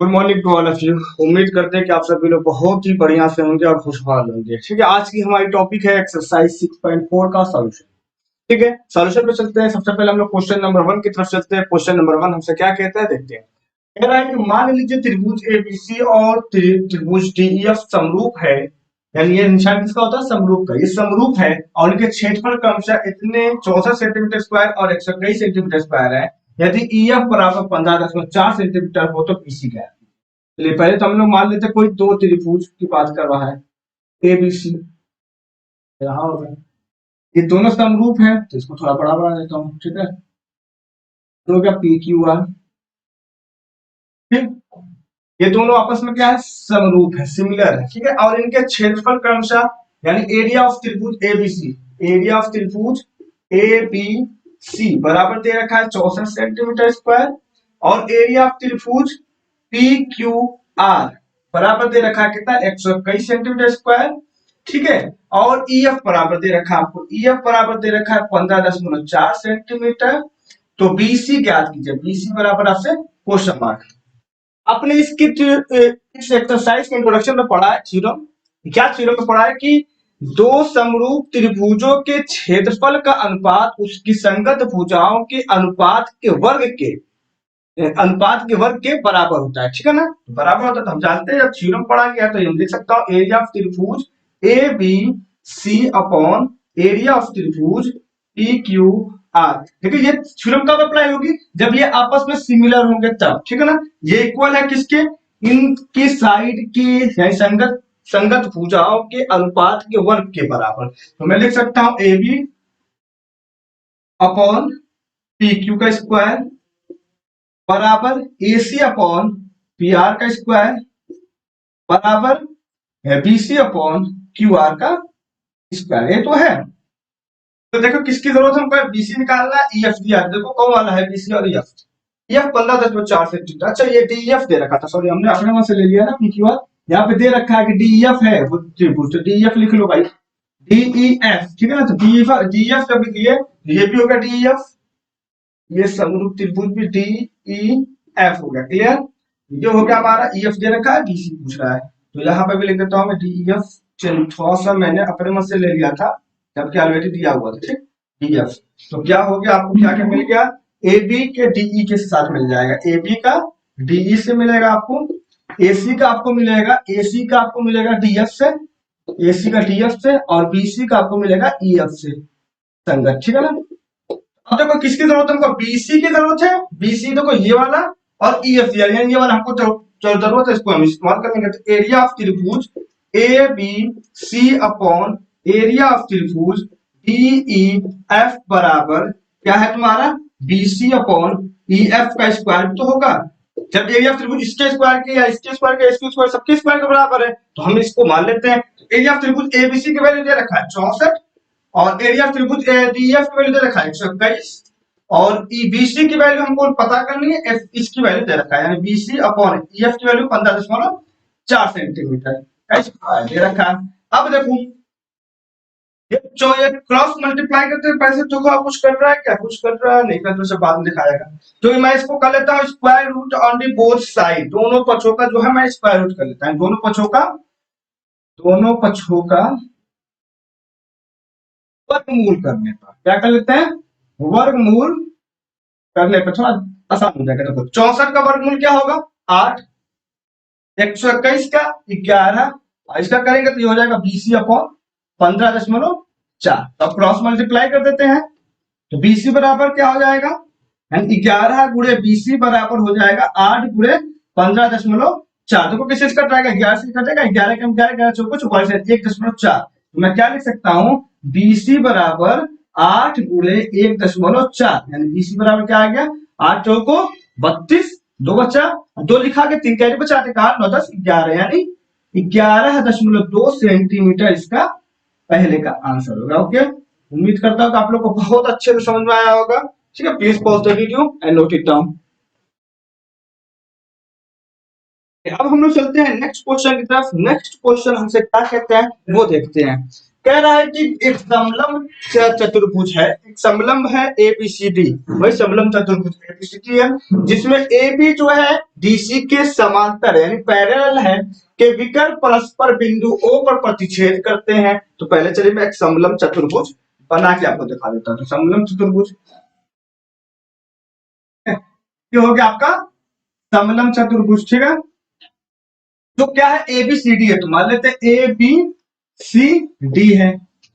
Good morning to all of you. उम्मीद करते हैं कि आप सभी लोग बहुत ही बढ़िया से होंगे और खुशहाल होंगे। ठीक है, आज की हमारी टॉपिक है एक्सरसाइज 6.4 का सॉल्यूशन। ठीक है, सॉल्यूशन पे चलते हैं। सबसे पहले हम लोग क्वेश्चन नंबर 1 की तरफ चलते हैं। क्वेश्चन नंबर 1 हमसे क्या कहता है, देखते हैं। कह रहा है कि मान लीजिए त्रिभुज एबीसी और त्रिभुज डीईएफ समरूप है। यानी ये निशान किसका होता है, समरूप का। ये समरूप है और इनके क्षेत्रफल क्रमशः इतने 64 सेंटीमीटर स्क्वायर और 121 सेंटीमीटर स्क्वायर है। यदि ईएफ बराबर 15.4 सेंटीमीटर हो तो पीसी क्या है। चलिए पहले तो हम लोग मान लेते हैं कोई दो त्रिभुज की बात कर रहा है, ए बी सी। यहाँ हो गया, ये दोनों समरूप है तो इसको थोड़ा बड़ा बना देता हूँ। ठीक है, तो हो गया पी क्यू आर। ठीक, ये दोनों आपस में क्या है, समरूप है, सिमिलर है। ठीक है, और इनके क्षेत्रफल क्रमशः यानी एरिया ऑफ त्रिभुज A B C, area of त्रिभुज ए बी सी बराबर दे रखा है 64 सेंटीमीटर स्क्वायर और एरिया ऑफ त्रिभुज पी क्यू आर बराबर दे रखा है कितना, 121 सेंटीमीटर स्क्वायर। ठीक है, और ईएफ बराबर दे रखा है आपको, ईएफ बराबर दे रखा है 15.4 सेंटीमीटर। तो बीसी ज्ञात कीजिए, बीसी बराबर आपसे क्वेश्चन मार्क। आपने इसकी इस एक्सरसाइज के इंट्रोडक्शन में पढ़ा है थ्योरम। क्या थ्योरम में पढ़ा है कि दो समरूप त्रिभुजों के क्षेत्रफल का अनुपात उसकी संगत भुजाओं के अनुपात के वर्ग के बराबर होता है। ठीक है ना, बराबर होता है तो हम जानते हैं, जब थ्योरम पढ़ा गया तो हम लिख सकता हूँ एरिया ऑफ त्रिभुज A B C upon area of त्रिभुज पी क्यू आर। देखिए ये थ्योरम कब अप्लाई होगी, जब ये आपस में सिमिलर होंगे तब। ठीक है ना, ये इक्वल है किसके, इनकी साइड के यानी संगत संगत भुजाओं के अनुपात के वर्ग के बराबर। तो मैं लिख सकता हूं A B upon P Q का स्क्वायर बराबर A C upon P R का स्क्वायर बराबर बीसी अपॉन क्यू आर का स्क्वायर। ये तो है। तो देखो किसकी जरूरत है, हमको बीसी निकालना है, ईएफ दिया देखो कौन वाला है, बीसी और ईएफ। EF 15.4 centimetre. अच्छा ये डीईएफ दे रखा था, सॉरी हमने अपने वहां से ले लिया ना पीक्यू आर। यहाँ पे दे रखा है कि डीईएफ है वो त्रिभुज, तो डीईएफ लिख लो भाई, डीईएफ। ठीक है ना, तो डीईएफ जब लिख लिए ये भी होगा डीईएफ, ये समरूप त्रिभुज भी डी ई एफ हो गया। क्लियर, ये हो गया हमारा, ईएफ दे रखा है, डीसी पूछ रहा है, तो यहाँ पे भी लिख देता हूँ मैं डीईएफ। चलिए थोड़ा सा मैंने अपने मन से ले लिया था जबकि ऑलरेडी दिया हुआ था। ठीक, डीएफ। तो क्या हो गया, आपको क्या क्या मिल गया, ए बी के डीई के साथ मिल जाएगा, ए बी का डीई से मिलेगा आपको, एसी का आपको मिलेगा, एसी का आपको मिलेगा डीएफ से, एसी का डीएफ से, और बीसी का आपको मिलेगा ईएफ से संगत। ठीक है ना, अब देखो किसकी जरूरत है, हमको बीसी की जरूरत है। बीसी देखो ये वाला और ईएफ यानी ये वाला हमको जरूरत है, इसको हम इस्तेमाल करेंगे। तो एरिया ऑफ त्रिभुज A B C upon area of त्रिभुज डीई एफ बराबर क्या है तुम्हारा, बीसी अपॉन ईएफ का स्क्वायर तो होगा। जब एरिया ऑफ त्रिभुज इसके स्क्वायर के या इसके स्क्वायर के इसके स्क्वायर सबके स्क्वायर के बराबर है तो हम इसको मान लेते हैं। एरिया ऑफ त्रिभुज एबीसी की वैल्यू दे रखा है 64 और एरिया ऑफ त्रिभुज डीएफ की वैल्यू दे रखा है 121 और बीसी की वैल्यू हमको पता करनी है, इसकी वैल्यू दे रखा है यानी बीसी अपॉन ईएफ की वैल्यू 15.4 सेंटीमीटर दे रखा है। अब देखो ये जो ये क्रॉस मल्टीप्लाई करते हैं पैसे तो कुछ कर रहा है क्या, कुछ कर रहा है नहीं कर रहा, सब बाद में दिखाएगा। तो मैं इसको कर लेता हूँ square root on the both side, दोनों पक्षों का जो है मैं स्क्वायर रूट कर लेता हूँ, दोनों पक्षों का वर्गमूल करने पर क्या कर लेते हैं, वर्गमूल करने पर थोड़ा आसान हो जाएगा। देखो 64 का वर्गमूल क्या होगा 8, 121 का 11, इसका करेंगे तो ये हो जाएगा बीसी अपॉन 15.4। तो अब क्रॉस मल्टीप्लाई कर देते हैं तो बीसी बराबर क्या हो जाएगा, 11 गुणे बीसी बराबर हो जाएगा 8 गुणे 15.4। देखो किससे कट जाएगा, 11 से कटेगा, 11 कम 11 11 चौको 44 1.4। तो मैं क्या लिख सकता हूँ, बीसी बराबर 8 गुणे 1.4 यानी बीसी बराबर क्या आ गया, 8 चौको 32, 2 बचा, 2 लिखा के 3 कैरी बचा, 8 9 10 11 यानी 11.2 सेंटीमीटर इसका पहले का आंसर होगा। ओके, उम्मीद करता हूँ कि आप लोग को बहुत अच्छे से समझ में आया होगा। ठीक है, please pause the video and note it down. अब हम लोग चलते हैं नेक्स्ट क्वेश्चन की तरफ। नेक्स्ट क्वेश्चन हमसे क्या कहते हैं वो देखते हैं। कह रहा है कि एक समलंब चतुर्भुज है, एक समलंब है एबीसीडी, वही समलंब चतुर्भुज एबीसीडी है, जिसमें AB जो है DC के समांतर यानी पैरेलल है, के विकर्ण परस्पर बिंदु O पर प्रतिच्छेद करते हैं। तो पहले चलिए मैं एक समलंब चतुर्भुज बना के आपको दिखा देता हूँ। तो समलंब चतुर्भुज ये हो गया आपका समलंब चतुर्भुज, ठीक है। तो क्या है एबीसीडी है, तो मान लेते हैं ABCD है,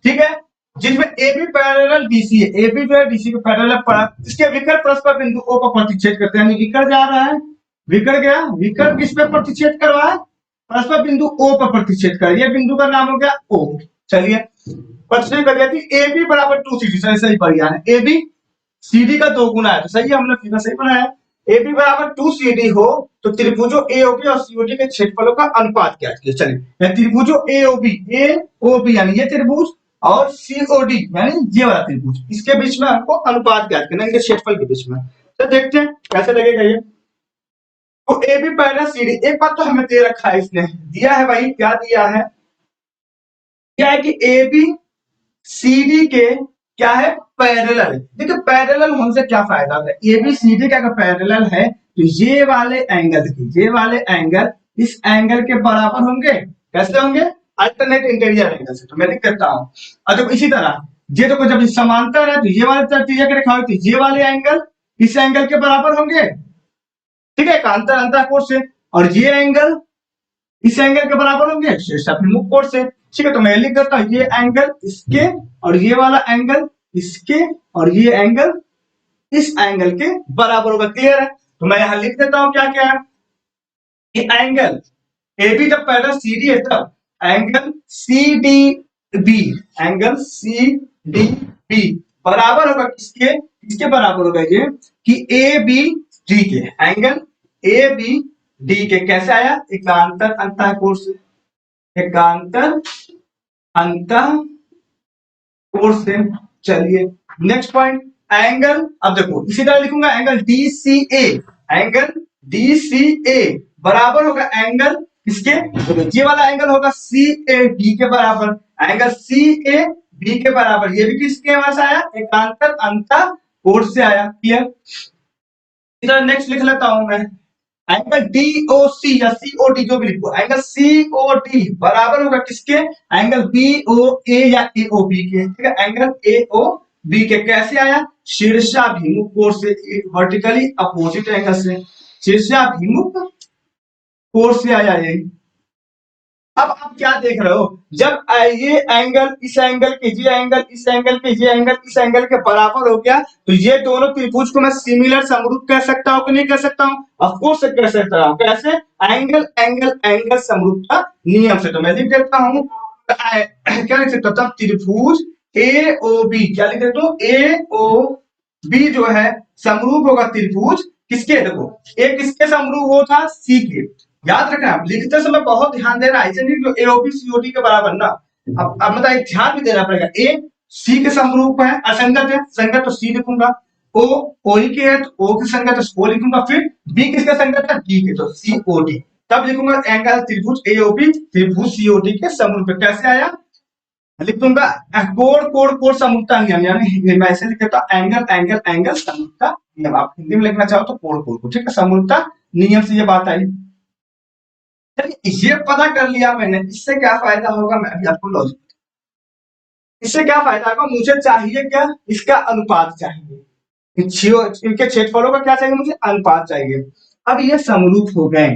ठीक है, जिसमें AB पैरेलल DC है, AB जो है DC के पैरेलल, इसके विकर्ण परस्पर बिंदु O पर प्रतिच्छेद करते हैं, यानी विकर्ण जा रहा है, विकर्ण गया, विकर्ण किस पे प्रतिच्छेद कर रहा है, परस्पर बिंदु O पर प्रतिच्छेद कर, ये बिंदु का नाम हो गया O। चलिए प्रतिच्छेद कर दिया थी AB बराबर 2CD, सही बढ़िया है, AB CD का 2 गुना है, तो सही है, हमने फिगर सही बनाया। AB बराबर 2CD हो तो त्रिभुजों AOB और COD के क्षेत्रफलों का अनुपात क्या है। चलिए त्रिभुजों AOB यानी ये त्रिभुज और COD यानी ये वाला त्रिभुज, इसके बीच में हमको अनुपात ज्ञात करना है, इनके क्षेत्रफल के बीच में। तो देखते हैं कैसे लगेगा ये। तो AB पैरेलल CD, एक बात तो हमें दे रखा है, इसने दिया है भाई, क्या दिया है, क्या है कि AB CD के क्या है पैरेलल। देखिए पैरेलल होने से क्या फायदा है, ABCD क्या पैरेलल है, तो ये वाले एंगल, ये वाले एंगल इस एंगल के बराबर होंगे, कैसे होंगे, अल्टरनेट इंटीरियर एंगल से। तो मैं लिख देता हूं, और देखो इसी तरह ये देखो जब समांतर है तो ये वाले त्रिज्या की रेखा होती है, ये वाले एंगल इस एंगल के बराबर होंगे, ठीक है, अंतर अंतर कोण से, और ये एंगल इस एंगल के बराबर होंगे शीर्षाभिमुख कोण से, ठीक है। तो मैं लिख देता हूं ये एंगल इसके और ये वाला एंगल इसके और ये एंगल इस एंगल के बराबर होगा, क्लियर है। तो मैं यहां लिख देता हूं क्या क्या है, ये एंगल AB जब पहले CD है तब एंगल CDB, एंगल CDB बराबर होगा किसके, किसके बराबर होगा ये कि ABD के, एंगल ABD के, कैसे आया, एकांतर अंतःकोण से, एकांतर अंतःकोण से। चलिए नेक्स्ट पॉइंट, एंगल, अब देखो इसी तरह लिखूंगा एंगल DCA, एंगल DCA बराबर होगा एंगल इसके, ये वाला एंगल होगा CAB के बराबर, एंगल CAB के बराबर, ये भी किसके वहां से आया, एकांतर अंतःकोण से आया, क्लियर। इधर नेक्स्ट लिख लेता हूं मैं, एंगल DOC या COD जो भी लिखो, एंगल COD बराबर होगा किसके, एंगल BOA या AOB के, ठीक है, एंगल AOB के, कैसे आया, शीर्षाभिमुख कोण से, वर्टिकली अपोजिट एंगल से, शीर्षाभिमुख कोण से आया ये। अब आप क्या देख रहे हो, जब ये एंगल इस एंगल के, ये एंगल इस एंगल के, ये एंगल इस एंगल के बराबर हो गया, तो ये दोनों त्रिभुज को मैं सिमिलर समरूप कह सकता हूं कि नहीं कह सकता हूं, ऑफ कोर्स कह सकता हूं, कैसे, एंगल एंगल एंगल समरूपता नियम से। तो मैं लिख देता हूं क्या लिख सकता हूं, तब त्रिभुज AOB, क्या लिख देता हूं, AOB जो है समरूप होगा त्रिभुज किसके, देखो एक किसके समरूप वो था, C के, याद रखना लिखते समय बहुत ध्यान देना, ऐसे नहीं जो AOB COD के बराबर ना, अब मतलब एक ध्यान भी देना पड़ेगा, A C के समरूप है, असंगत है, संगत तो C लिखूंगा, O OE के है तो O की संगत तो O लिखूंगा, फिर B किसका संगत है, D के, तो COD, तब लिखूंगा एंगल त्रिभुज AOB त्रिभुज COD के समरूप, कैसे आया, लिख दूंगा कोण कोण कोण समरूपता नियम, यानी मैं ऐसे लिख देता हूं एंगल एंगल एंगल समरूपता नियम, आप हिंदी में लिखना चाहो तो कोण कोण को, ठीक है, समरूपता नियम से ये बात आई। ये पता कर लिया मैंने, इससे क्या फायदा होगा, मैं अभी आपको लॉजिक, इससे क्या फायदा होगा, मुझे चाहिए क्या, इसका अनुपात चाहिए, इनके क्षेत्रफलों का क्या चाहिए, मुझे अनुपात चाहिए। अब ये समरूप हो गए,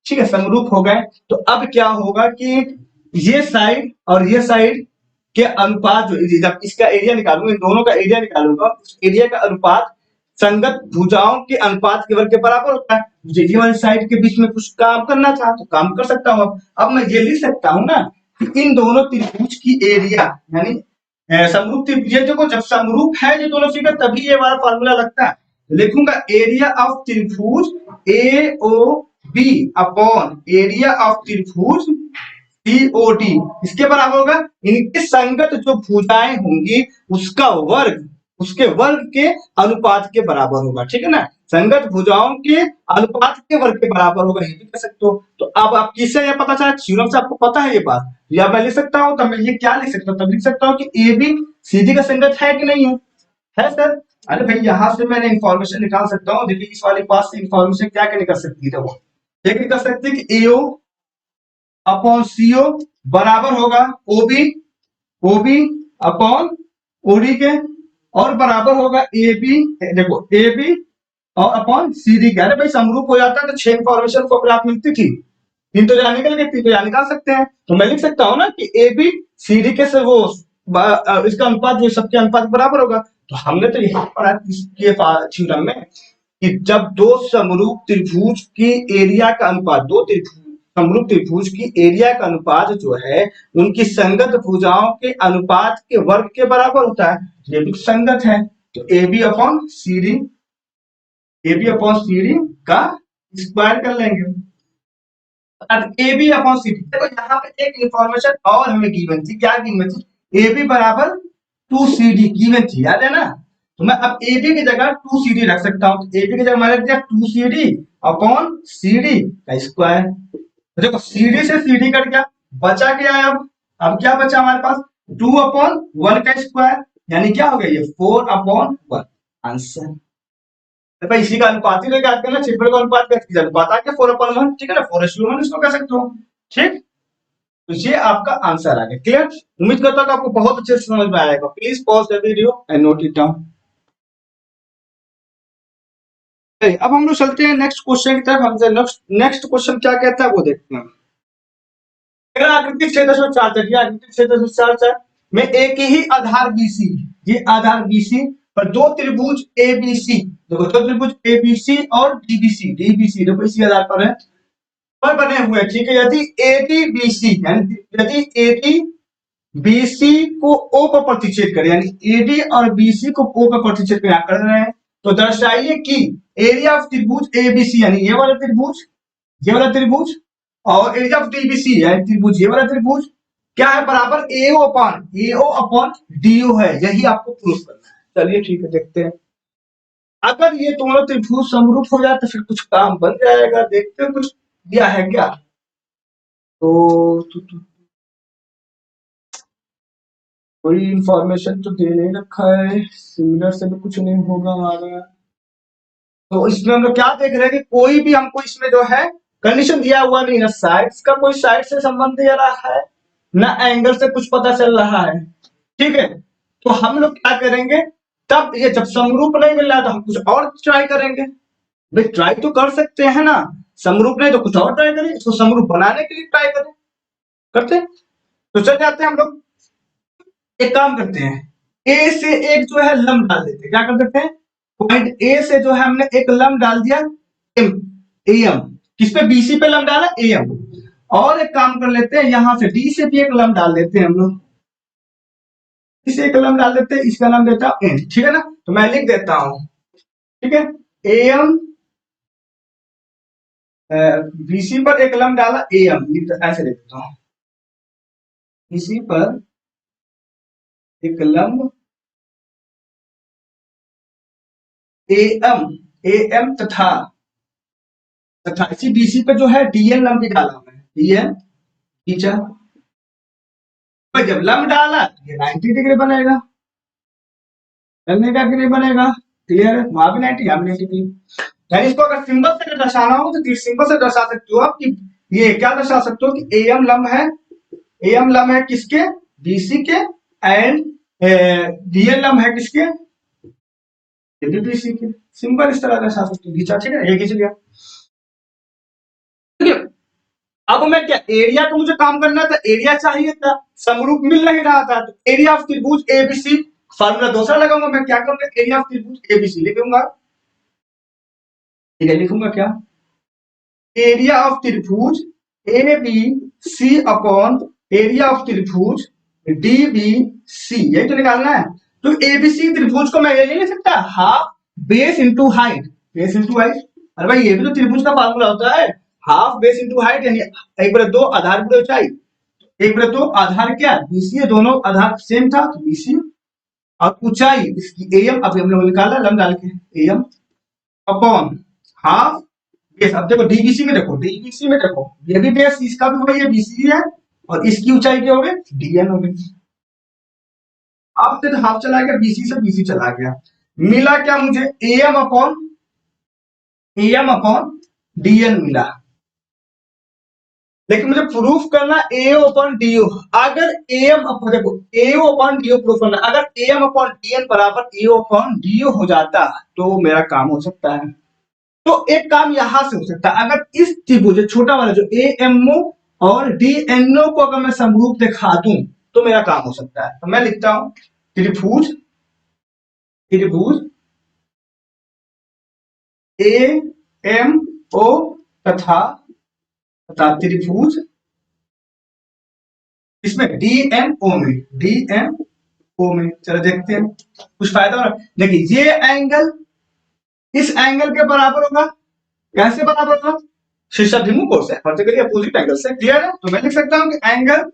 ठीक है, समरूप हो गए, तो अब क्या होगा कि ये साइड और ये साइड के अनुपात, जो जब इसका एरिया निकालूंगा, इन दोनों का एरिया निकालूंगा, उस एरिया का अनुपात संगत भुजाओं के अनुपात के वर्ग के बराबर होता है। मुझे ये वाली साइड के बीच में कुछ काम करना था तो काम कर सकता हूँ। अब मैं ये लिख सकता हूँ ना कि इन दोनों त्रिभुज की एरिया, यानी समरूप त्रिभुज, ये देखो जब समरूप है ये दोनों फिगर तभी ये वाला फॉर्मूला लगता है, लिखूंगा एरिया ऑफ त्रिभुज AOB अपॉन एरिया ऑफ त्रिभुज COD, इसके बराबर होगा इनके संगत जो भुजाएं होंगी उसका वर्ग, उसके वर्ग के अनुपात के बराबर होगा, ठीक है ना। संगत भुजाओं के अनुपात के वर्ग के बराबर होगा, ये भी कह सकते हो। तो अब आप किससे यह पता चला, थ्योरम से आपको पता है ये बात, या मैं लिख सकता हूँ, तब मैं ये क्या लिख सकता हूँ, तब लिख सकता हूँ कि ए बी सी डी का संगत है कि नहीं है सर। अरे भाई यहाँ से मैंने इंफॉर्मेशन निकाल सकता हूँ, देखिए इस वाले पास से इंफॉर्मेशन क्या क्या निकल सकती है, वो ये निकल सकती है कि एओ अपॉन सीओ बराबर होगा ओबी, ओबी अपॉन ओडी के, और बराबर होगा ए बी, देखो ए बी और अपॉन सी डी के। अरे भाई समरूप हो जाता है तो 6 इंफॉर्मेशन को प्राप्त मिलती थी, 3 तो यहाँ निकल गई, 3 तो यहाँ निकाल सकते हैं। तो मैं लिख सकता हूँ ना कि ए बी सी डी के से वो इसका अनुपात जो सबके अनुपात बराबर होगा। तो हमने तो यही पढ़ा इसके थ्योरम में कि जब दो समरूप त्रिभुज की एरिया का अनुपात, दो त्रिभुज समरूप त्रिभुज की एरिया का अनुपात जो है उनकी संगत भुजाओं के अनुपात के वर्ग के बराबर होता है, ये भी संगत है। तो A B upon C D, A B upon C D का स्क्वायर कर लेंगे, A B upon C D. देखो यहाँ पे एक इंफॉर्मेशन और हमें गिवन थी, क्या गिवन थी, ए बी बराबर 2CD गिवन थी, याद है ना। तो मैं अब ए बी की जगह 2CD रख सकता हूँ, ए बी की जगह मैंने रख दिया 2CD अपॉन सी डी का स्क्वायर। तो देखो सीडी से सीडी कट गया, बचा क्या है, अब क्या बचा हमारे पास, 2/1 का स्क्वायर, यानी क्या हो गया ये 4/1 आंसर। तो भाई इसी का अनुपात ही याद करना, क्षेत्रफल का अनुपात का अनुपात आ गया 4/1, ठीक है ना, 4:1 इसको कह सकते हो, ठीक। तो ये आपका आंसर आ गया, क्लियर। उम्मीद करता हूँ कि आपको बहुत अच्छे से समझ में आएगा। Please pause the video and note it down. अब हम लोग चलते हैं नेक्स्ट क्वेश्चन की तरफ। हमसे नेक्स्ट क्वेश्चन क्या कहता है वो देखते हैं। आकृतिक क्षेत्र से आकृतिक क्षेत्र से में एक ही आधार बीसी, ये आधार बीसी पर दो त्रिभुज एबीसी, देखो दो त्रिभुज एबीसी और डीबीसी, डीबीसी देखो इसी आधार पर है, पर बने हुए, ठीक है। यदि एडी बीसी यानी यदि एडी बीसी को ओ पर प्रतिच्छेद करे, यानी एडी और बीसी को ओ पर प्रतिच्छेद कर रहे हैं, तो दर्शाइए कि एरिया ऑफ त्रिभुज एबीसी यानी ये वाला त्रिभुज, ये वाला त्रिभुज, और एरिया ऑफ डीबीसी यानी त्रिभुज ये वाला त्रिभुज क्या है, बराबर एओ अपॉन डीओ है। यही आपको प्रूफ करना है। चलिए ठीक है, देखते हैं। अगर ये दोनों त्रिभुज समरूप हो जाए तो फिर कुछ काम बन जाएगा, देखते हैं कुछ दिया है क्या। तो कोई इंफॉर्मेशन तो दे नहीं रखा है, सिमिलर से भी कुछ नहीं होगा हमारा। तो इसमें हम लोग क्या देख रहे हैं कि कोई भी हमको इसमें जो है कंडीशन दिया हुआ नहीं, ना साइड्स का कोई साइड से संबंध दे रहा है, ना एंगल से कुछ पता चल रहा है, ठीक है। तो हम लोग क्या करेंगे, तब ये जब समरूप नहीं मिल रहा तो हम कुछ और ट्राई करेंगे। भाई ट्राई तो कर सकते हैं ना, समरूप नहीं तो कुछ और ट्राई करें, इसको समरूप बनाने के लिए ट्राई करें, करते। तो चल जाते हैं हम लोग, एक काम करते हैं, ए से एक जो है लंब डाल देते हैं। क्या कर देते हैं, पॉइंट ए से जो है हमने एक लंब डाल दिया एम, एम, किस पे, बीसी पे लंब डाला एम। और एक काम कर लेते हैं, यहां से डी से भी एक लंब डाल देते हैं हम लोग, इसे एक लंब डाल देते हैं, इसका नाम देता हूं एन, ठीक है ना। तो मैं लिख देता हूं, ठीक है, एम बीसी पर एक लंब डाला एम, ऐसे लिख देता हूं, बीसी पर एक लंब एम, एम तथा इसी बीसी पे जो है डीएन लंब भी डाला मैंने, डीएन टीचर। जब लंब डाला ये 90 डिग्री बनेगा, चलने का नहीं बनेगा, क्लियर है, वहां भी 90 यहाँ भी 90 डिग्री। यानी इसको अगर सिंबल से दर्शाना हो तो सिंबल से दर्शा सकते हो आप कि ये क्या दर्शा सकते हो कि एम लंब है, एम लंब है किसके, बीसी के, एंड डीएन लंब है किसके, बीसी के। सिंबल इस तरह दर्शा सकते हो, खींचा, ठीक है, ये खींच लिया। अब मैं क्या, एरिया को मुझे काम करना था, एरिया चाहिए था, समरूप मिल नहीं रहा था, तो एरिया ऑफ त्रिभुज एबीसी फार्मूला दूसरा लगाऊंगा। मैं क्या करूंगा, एरिया ऑफ त्रिभुज एबीसी लिखूंगा, ठीक है, लिखूंगा क्या, एरिया ऑफ त्रिभुज A B C upon area of त्रिभुज डी बी सी, यही तो निकालना है। तो एबीसी त्रिभुज को मैं ये नहीं लिख सकता, half base into height, base into height. अरे भाई ये भी तो त्रिभुज का फार्मूला होता है, हाफ बेस इंटू हाइट, यानी 1/2 आधार गुणे ऊंचाई, 1/2 आधार क्या बीसी, दोनों आधार सेम था तो बीसी, और ऊंचाई इसकी एम, अभी हम लोग निकाला लम डाल के, एम अपॉन हाफ बेस। अब देखो डीबीसी में देखो, डीबीसी में देखो, ये भी बेस इसका भी वही है, बीसी है, और इसकी ऊंचाई क्या हो गई, डीएन हो गई। हाफ से तो हाफ चला गया, बीसी से बीसी चला गया, मिला क्या मुझे, एम अपॉन डीएन मिला। लेकिन मुझे प्रूफ करना एओ अपॉन डीओ। अगर एम अपॉन, देखो एओ अपॉन डीओ प्रूफ करना, अगर एम अपॉन डीएन बराबर एओ अपॉन डीओ हो जाता तो मेरा काम हो सकता है। तो एक काम यहां से हो सकता है, अगर इस त्रिभुज छोटा वाला जो ए एमओ और डी एनओ को अगर मैं समरूप दिखा दूं तो मेरा काम हो सकता है। तो मैं लिखता हूं त्रिभुज, त्रिभुज ए एम ओ तथा त्रिभुज इसमें डी एम ओ में, डी एम ओ में, चलो देखते हैं कुछ फायदा हो रहा है। देखिए ये एंगल इस एंगल के बराबर होगा, कैसे बराबर होगा, शीर्षाभिमुख कोण से, पर्टिकुलरली अपोजिट एंगल से, क्लियर है। तो मैं लिख सकता हूं कि angle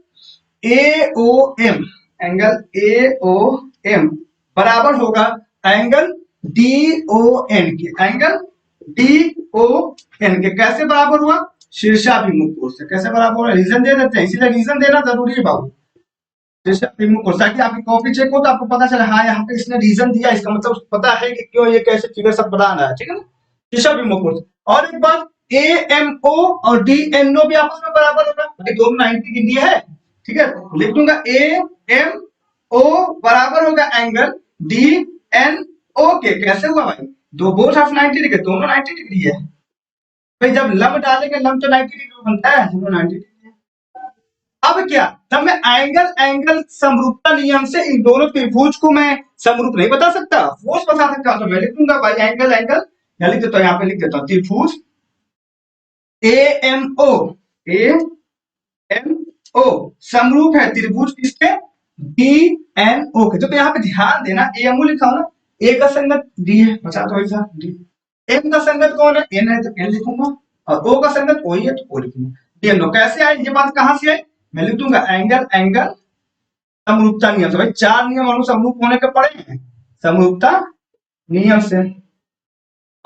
A O M, angle A O M बराबर होगा एंगल डी ओ एन के, एंगल डी ओ एन के। कैसे बराबर हुआ, शीर्षाभिमुख कोण से। कैसे बराबर हुआ, रीजन दे देते हैं, इसीलिए रीजन देना जरूरी है बाबू। शीर्षाभिमुख कोण, ताकि आपकी कॉपी चेक हो तो आपको पता चले, हाँ यहाँ पे इसने रीजन दिया, इसका मतलब उसको पता है कि क्यों ये कैसे फिगर सब बनाना है, ठीक है ना। शीर्षाभिमुख कोण। और एक बात, ए एम ओ और डी एन ओ भी आपस में बराबर होगा, भाई दोनों 90 डिग्री है, ठीक है। लिख दूंगा ए एम ओ बराबर होगा एंगल डी एन ओ के। कैसे हुआ भाई, दो बोथ ऑफ 90 डिग्री, दोनों 90 डिग्री है। भाई जब लंब डालेंगे, लंब तो 90 डिग्री बनता है, दोनों 90 डिग्री है। अब क्या, तब मैं एंगल एंगल समरूपता नियम से इन दोनों त्रिभुज को मैं समरूप नहीं बता सकता, फोर्स बता सकता हूं। तो मैं लिख दूंगा भाई एंगल एंगल, या लिख देता हूं, यहाँ पे लिख देता हूं त्रिभुज A M O, A M O समरूप है त्रिभुज किसके, डी एन ओ के। तो यहाँ पे ध्यान देना, ए एम ओ लिखा हो ना, ए का संगत डी है, बचा तो ऐसा डी, एम का संगत कौन है, एन है तो एन लिखूंगा, और ओ का संगत ओ ही है तो ओ लिखूंगा, डी एन ओ। कैसे आई ये बात, कहां से आई, मैं लिख दूंगा एंगल एंगल समरूपता नियम से। भाई चार नियम हम समरूप होने के पड़े हैं समरूपता नियम से।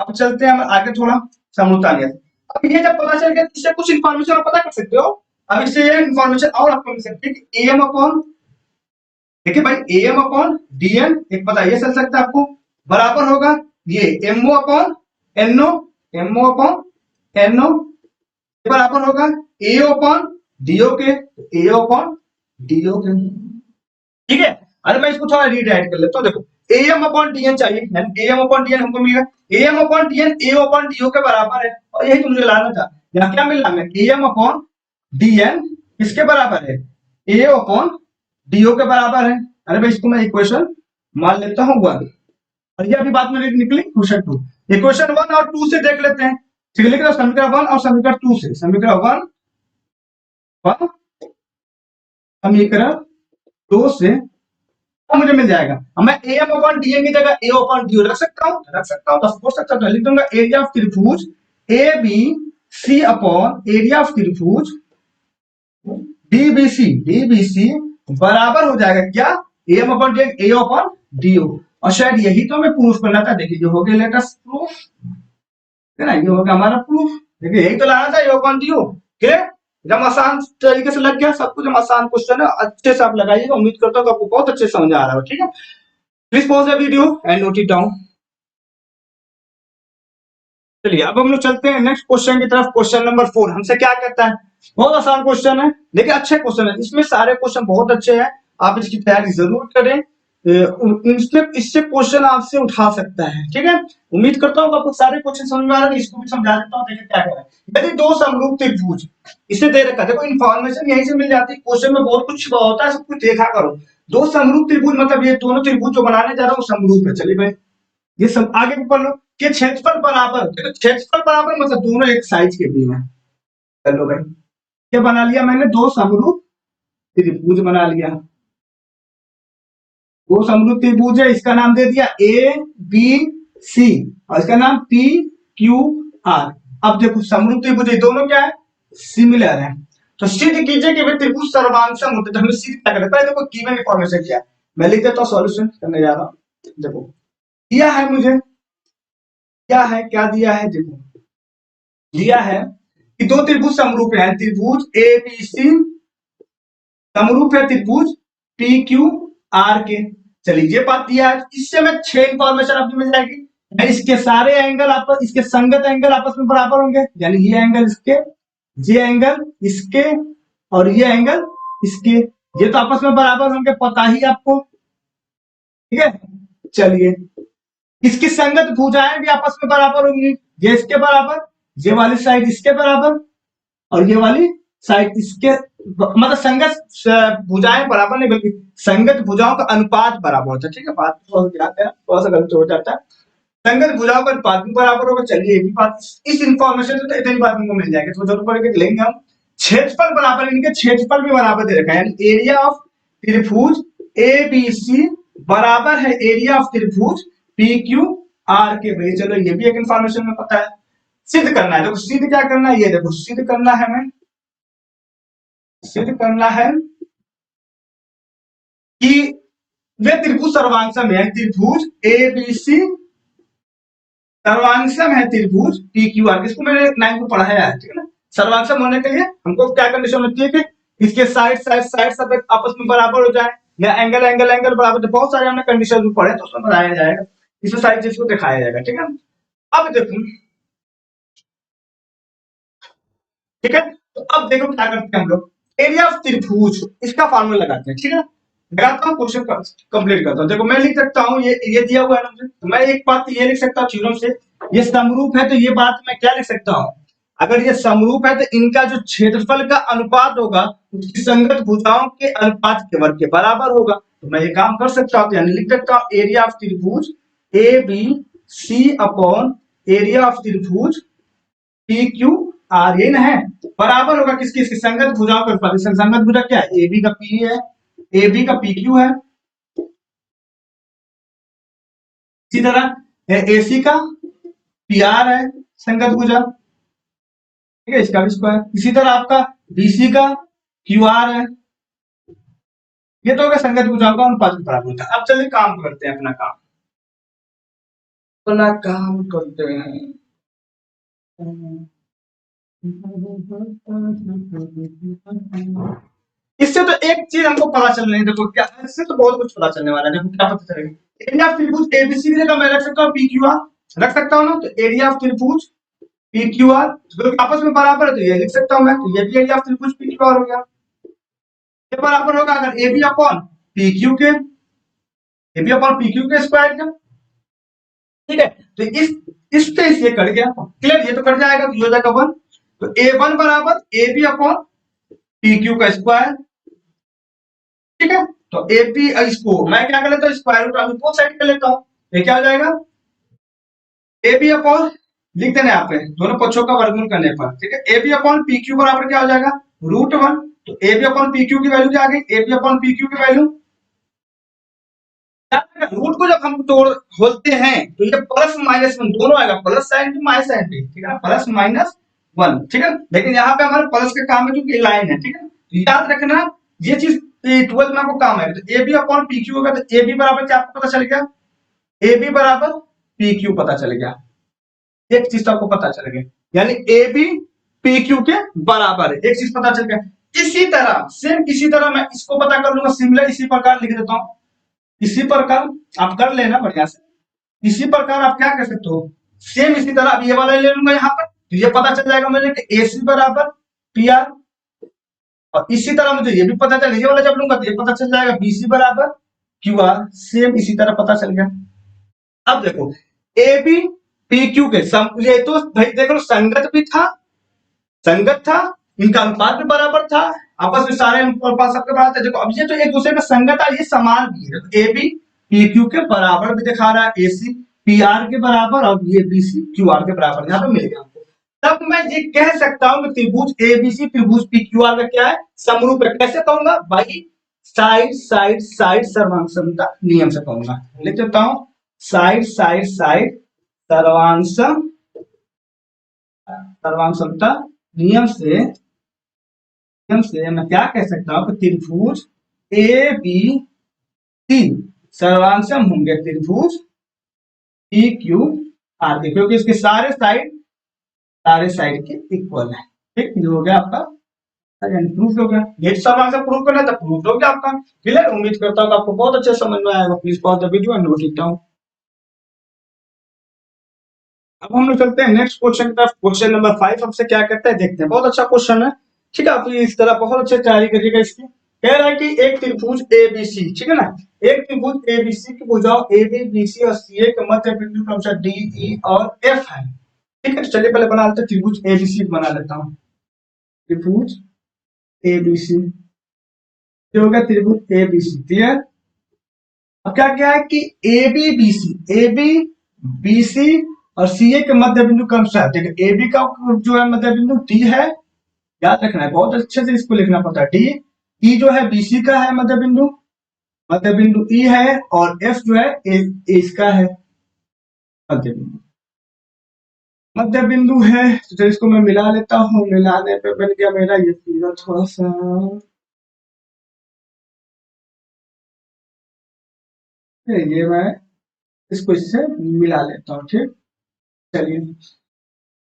अब चलते हैं हम आगे थोड़ा समरूपता नियम। अब ये जब पता चल गया, इससे कुछ इन्फॉर्मेशन आप पता कर सकते हो। अब इससे ये इन्फॉर्मेशन और आपको मिल सकती है कि एम अपॉन, देखिए भाई एम अपॉन डीएन, एक पता ये चल सकता है आपको, बराबर होगा ये MO upon NO, MO upon NO बराबर होगा एओ अपॉन डीओ के, एओ अपॉन डीओ के, ठीक है। अरे मैं इसको थोड़ा रीडायरेक्ट कर लेता हूँ। देखो एम अपॉन डीएन चाहिए, एम अपॉन डीएन हमको मिलेगा, M upon DN AO upon DO के बराबर है, और यही तो मुझे लाना था। यहाँ क्या मिल रहा है, एम अपॉन डीएन किसके बराबर है, एओ अपॉन डीओ के बराबर है। अरे भाई इसको मैं इक्वेशन मान लेता हूँ 1, और ये अभी बात में निकली क्वेश्चन 2। इक्वेशन 1 और 2 से देख लेते हैं, ठीक है। लिख रहा समीकरण 1 और समीकरण 2 से, समीकरण 1 समीकरण 2 से मुझे मिल जाएगा। अब मैं एम अपॉन डीएन की जगह ए अपॉन डी रख सकता हूँ, रख सकता हूँ, तो सकता हूँ। लिख दूंगा एरिया ऑफ त्रिभुज A B C upon area of त्रिभुज डीबीसी, डीबीसी बराबर हो जाएगा क्या, M upon DN A upon DO. और शायद यही तो हमें प्रूफ करना था। देखिए जो हो गया लेटेस्ट प्रूफ, है ना, ये हो गया हमारा प्रूफ। देखिए यही तो लाना था, ए अपॉन डीओ, क्लियर। एकदम आसान तरीके से लग गया सब कुछ, आसान क्वेश्चन है, अच्छे से आप लगाइएगा। उम्मीद करता हूँ कि आपको बहुत अच्छे से समझ आ रहा है, ठीक है। Please pause the video and note it down. चलिए अब हम लोग चलते हैं नेक्स्ट क्वेश्चन की तरफ। क्वेश्चन नंबर 4 हमसे क्या कहता है, बहुत आसान क्वेश्चन है, लेकिन अच्छे क्वेश्चन है, इसमें सारे क्वेश्चन बहुत अच्छे हैं, आप इसकी तैयारी जरूर करें। इससे क्वेश्चन आपसे उठा सकता है, ठीक है। उम्मीद करता हूँ आपको सारे क्वेश्चन समझ में आ रहे हैं, इसको भी समझा देता हूँ। देखिए क्या कह रहा है, यदि दो समरूप त्रिभुज, इसे दे रखा है, देखो इन्फॉर्मेशन यहीं से मिल जाती है, क्वेश्चन में बहुत कुछ छुपा होता है, सब कुछ देखा करो। दो समरूप त्रिभुज मतलब ये दोनों त्रिभुज जो बनाने जा रहा हूँ समरूप है। चलिए भाई ये सब आगे भी पढ़ लो कि क्षेत्रफल बराबर, तो क्षेत्रफल बराबर मतलब दोनों एक साइज के भी हैं। चलो भाई क्या बना लिया मैंने, दो समरूप त्रिभुज बना लिया। दो समरूप त्रिभुज है, इसका नाम दे दिया ए बी सी, और इसका नाम पी क्यू आर। अब देखो समरूप त्रिभुज दोनों क्या है, सिमिलर है। तो सिद्ध कीजिए कि वे त्रिभुज सर्वांग सम होते हैं। तो हमें सिद्ध क्या करना है, पहले देखो गिवन इंफॉर्मेशन क्या है, मैं लिख देता हूँ सॉल्यूशन करने जा रहा हूँ। देखो दिया है मुझे, क्या है, क्या दिया है, देखो दिया है कि दो त्रिभुज समरूप है, त्रिभुज ए बी सी समरूप है त्रिभुज पी क्यू आर के। चलिए ये बात दिया है, इससे मैं 6 इंफॉर्मेशन आपको मिल जाएगी। इसके सारे एंगल आपस, इसके संगत एंगल आपस में बराबर होंगे, यानी ये एंगल इसके, ये एंगल इसके और ये एंगल इसके, ये तो आपस में बराबर होंगे, पता ही आपको। ठीक है, चलिए इसकी संगत भुजाएं भी आपस में बराबर होंगी, ये इसके बराबर, ये वाली साइड इसके बराबर और ये वाली साइड इसके, मतलब संगत भुजाएं बराबर नहीं बल्कि संगत भुजाओं का अनुपात बराबर होता है। ठीक है, बात थोड़ा सा गलत हो जाता है, संगत भुजाओं का अनुपात भी बराबर होगा। चलिए ये भी बात, इस इंफॉर्मेशन से तो इतनी बात हमको मिल जाएगी, तो जरूर पड़ेगा लेंगे हम। क्षेत्रफल बराबर, इनके क्षेत्रफल भी बराबर दे रखा है, यानी एरिया ऑफ त्रिभुज ए बी सी बराबर है एरिया ऑफ त्रिभुज पी क्यू आर के। भाई चलो ये भी एक इंफॉर्मेशन में पता है। सिद्ध करना है, देखो सिद्ध क्या करना है, ये देखो सिद्ध करना है, हमें सिद्ध करना है कि वे त्रिभुज सर्वांगसम है, त्रिभुज ए बी सी सर्वांगसम है त्रिभुज पी क्यू आर। इसको मैंने 9 में पढ़ाया है, ठीक है ना। सर्वांगसम होने के लिए हमको क्या कंडीशन होती है कि इसके साइड साइड साइड सब आपस में बराबर हो जाए, या एंगल एंगल एंगल बराबर, तो बहुत सारे हमने कंडीशन पढ़े तो उसमें बताया जाएगा, इसमें सारी चीज को दिखाया जाएगा। ठीक है, अब देखो, ठीक है, तो अब देखो क्या करते हैं हम लोग, एरिया ऑफ त्रिभुज इसका फार्मूला लगाते हैं। ठीक है, लगाता हूँ, क्वेश्चन कंप्लीट करता हूँ। देखो मैं लिख सकता हूँ, ये दिया हुआ है ना मुझे, तो मैं एक बात ये लिख सकता हूँ थ्योरम से, ये समरूप है, तो ये बात मैं क्या लिख सकता हूँ, अगर ये समरूप है तो इनका जो क्षेत्रफल का अनुपात होगा उसकी संगत भुजाओं के अनुपात के वर्ग के बराबर होगा। तो मैं ये काम कर सकता हूँ, यानी लिख सकता हूँ एरिया ऑफ त्रिभुज A B C upon area of त्रिभुज पी क्यू आर, ये ना है, बराबर होगा किसकी, इसकी संगत भुजाओं के अनुपात। संगत भुजा क्या है, ए बी का पी है, ए बी का पी क्यू है, इसी तरह ए सी का पी आर है संगत भुजा, ठीक है, इसका भी स्क्वायर। इसी तरह आपका बीसी का क्यू आर है, ये तो होगा संगत भुजाओं का अनुपात के बराबर होता है। अब चलिए काम करते हैं, अपना काम, अपना काम करते हैं। इससे तो एक चीज हमको पता चल रही है, देखो क्या, इससे तो बहुत कुछ पता चलने वाला है। देखो क्या पता चलेगा, एरिया ऑफ त्रिभुज एबीसी भी मैं रख सकता हूँ, पी क्यू आर रख सकता हूँ ना, तो एरिया ऑफ त्रिभुज पी क्यू आर आपस में बराबर है, तो ये लिख सकता हूँ मैं, तो ये भी एरिया ऑफ त्रिभुज पी क्यू आर हो गया। ये बराबर होगा अगर A B upon P Q के, A B upon P Q के स्क्वायर का। ठीक है, तो इससे ये कट गया, क्लियर, ये तो कट जाएगा, तो हो जाएगा 1, तो ए वन बराबर A B upon P Q का स्क्वायर। ठीक है, तो ए पी, इसको मैं क्या कर लेता हूँ, स्क्वायर रूट अभी बोथ साइड कर लेता हूँ, ये क्या हो जाएगा, ए बी अपॉन, लिख देना यहाँ पे दोनों पक्षों का वर्गमूल करने पर। ठीक है, A B upon P Q बराबर क्या हो जाएगा, √1। तो A B upon P Q की वैल्यू क्या आ गई, A B upon P Q की वैल्यू, रूट को जब हम तोड़ खोलते हैं तो ये प्लस माइनस वन दोनों आएगा, प्लस साइन भी माइनस साइन भी, ठीक है ना, प्लस माइनस 1। ठीक है, लेकिन यहाँ पे हमारे प्लस के काम में क्योंकि लाइन है, ठीक है, तो याद रखना ये चीज 12 में आपको काम है। तो A B upon P Q होगा, तो ए बी बराबर क्या आपको पता चल गया, ए बी बराबर पी क्यू पता चल गया, एक चीज तो आपको पता चल गया, यानी ए बी पी क्यू के बराबर है, एक चीज पता चल गया। इसी तरह सेम इसी तरह मैं इसको पता कर लूंगा, सिमिलर इसी प्रकार लिख देता हूँ, इसी प्रकार आप कर लेना बढ़िया से। इसी प्रकार आप क्या कर सकते हो, सेम इसी तरह अब ये वाला ले लूंगा यहाँ पर, तो ये पता चल जाएगा मुझे कि ए सी बराबर पी आर, और इसी तरह मुझे ये भी पता चल, ये वाला जब लूंगा तो ये पता चल जाएगा बी सी बराबर क्यू आर, सेम इसी तरह पता चल गया। अब देखो ए बी पी क्यू के ये तो भाई देख लो संगत भी था, संगत था, इनका अनुपात भी बराबर था, आपस में सारे अनुपात सबके बराबर थे। देखो अब ये तो एक दूसरे में संगत है, ये समान भी है, तो ए बी पी क्यू के बराबर भी दिखा रहा है, ए सी पी आर के बराबर, और ये बी सी क्यू आर के बराबर यहाँ पे मिल गया हमको। तब मैं ये कह सकता हूं कि त्रिभुज ए बी सी त्रिभुज पी क्यू आर का क्या है, समरूप है। कैसे कहूंगा भाई, साइड साइड साइड सर्वांग समता नियम से कहूंगा, लिख देता हूं, साइड साइड साइड सर्वांग सर्वांग समता नियम से मैं क्या कह सकता हूं कि त्रिभुज ए बी तीन सर्वांशम होंगे त्रिभुज पी क्यू आर के, क्योंकि इसके सारे साइड के इक्वल है। ठीक, ये हो गया आपका प्रूफ हो गया। ये सब आंसर प्रूफ करना था, प्रूफ हो गया आपका। क्लियर, उम्मीद करता हूँ आपको बहुत अच्छे समझ में आएगा। Please pause the video and note it down. अब हम लोग चलते हैं नेक्स्ट क्वेश्चन की तरफ। क्वेश्चन नंबर 5 हमसे क्या कहता है देखते हैं। बहुत अच्छा क्वेश्चन है, ठीक है। आप इस तरह बहुत अच्छे तैयारी करिएगा इसकी। कह रहा है कि एक त्रिभुज एबीसी, ठीक है ना, एक त्रिभुज एबीसी की भुजाओं एबी बीसी और सीए के मध्य बिंदु क्रमशः डी ई और एफ है। ठीक है, तो चलिए पहले बना लेते हैं त्रिभुज एबीसी बना लेता हूँ। त्रिभुज एबीसी, ये हो गया त्रिभुज एबीसी। क्लियर। अब क्या क्या है कि ए बी बी सी और सी ए के मध्य बिंदु क्रमशः, देखिए ए बी का जो है मध्य बिंदु डी है, याद रखना है, बहुत अच्छे से इसको लिखना पड़ता है। डी ई जो है बीसी का है मध्य बिंदु ई है, और एफ जो है इसका है मध्य बिंदु है। तो इसको मैं मिला लेता हूँ, मिलाने पे बन गया मेरा ये पूरा थोड़ा सा, ये मैं इसको इससे मिला लेता हूँ। ठीक, चलिए।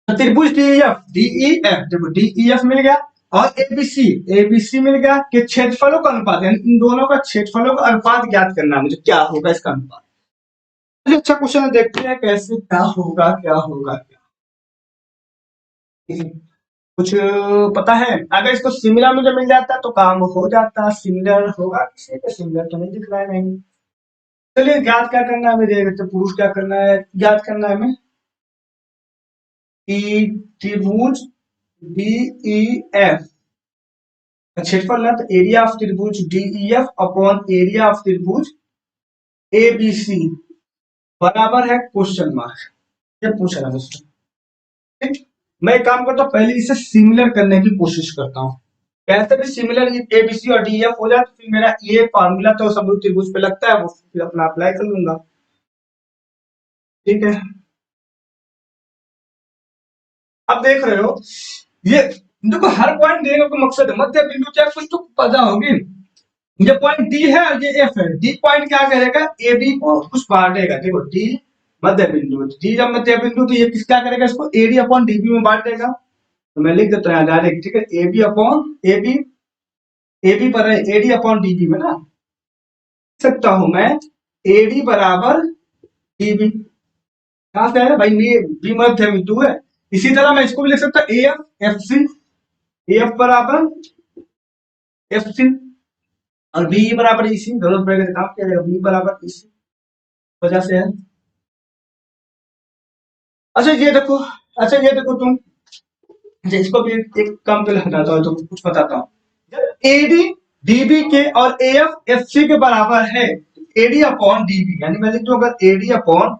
तो त्रिभुज डीईएफ, देखो डीईएफ मिल गया, और एबीसी मिल गया कि क्षेत्रफलों का अनुपात, यानी इन दोनों का क्षेत्रफलों का अनुपात ज्ञात करना है मुझे, क्या होगा इसका अनुपात। चलिए, अच्छा क्वेश्चन है, देखते हैं कैसे क्या होगा क्या होगा क्या। कुछ पता है? अगर इसको सिमिलर मुझे मिल जाता तो काम हो जाता। सिमिलर होगा किसी का? सिमिलर तो नहीं दिख रहा है नहीं। चलिए, ज्ञात क्या करना है हमें, तो पुरुष क्या करना है, ज्ञात करना है हमें कि त्रिभुज डीईएफ क्षेत्रफल है, तो एरिया ऑफ त्रिभुज डीईएफ अपॉन एरिया ऑफ त्रिभुज एबीसी बराबर है क्वेश्चन मार्क। ये पूछ रहा है दोस्तों। ठीक, मैं एक काम करता हूँ, पहले इसे सिमिलर करने की कोशिश करता हूँ। कैसे भी सिमिलर एबीसी और डीईएफ हो जाए तो फिर मेरा ये फार्मूला तो समरूप त्रिभुज पे लगता है, वो फिर अपना अप्लाई कर लूंगा। ठीक है, अब देख रहे हो, ये देखो हर पॉइंट देने का मकसद है मध्य बिंदु चाहे कुछ तो पता होगी। ये पॉइंट डी है और ये एफ है। डी पॉइंट क्या करेगा, ए बी को कुछ बांटेगा। देखो डी मध्य बिंदु, डी जब मध्य बिंदु तो ये किस क्या करेगा, इसको A D upon D B में बांट देगा। तो मैं लिख देता हूँ डायरेक्ट, ठीक है, A B upon A B पर A D upon D B में ना सकता हूं मैं ए डी बराबर डी बी। कहां से है भाई, बी मध्य बिंदु है। इसी तरह मैं इसको भी लिख सकता हूँ A F F C, A F बराबर एफ सी और बी बराबर ई सी। जरूरत पड़ेगा तो काम किया जाएगा, बी बराबर ई सी वजह से है। अच्छा ये देखो, तुम, अच्छा इसको भी एक काम पे हटाता हूँ तो कुछ बताता हूँ। जब एडी डीबी के और एएफ एफसी के बराबर है, एडी अपॉन डीबी, यानी मैं लिख दूंगा AD upon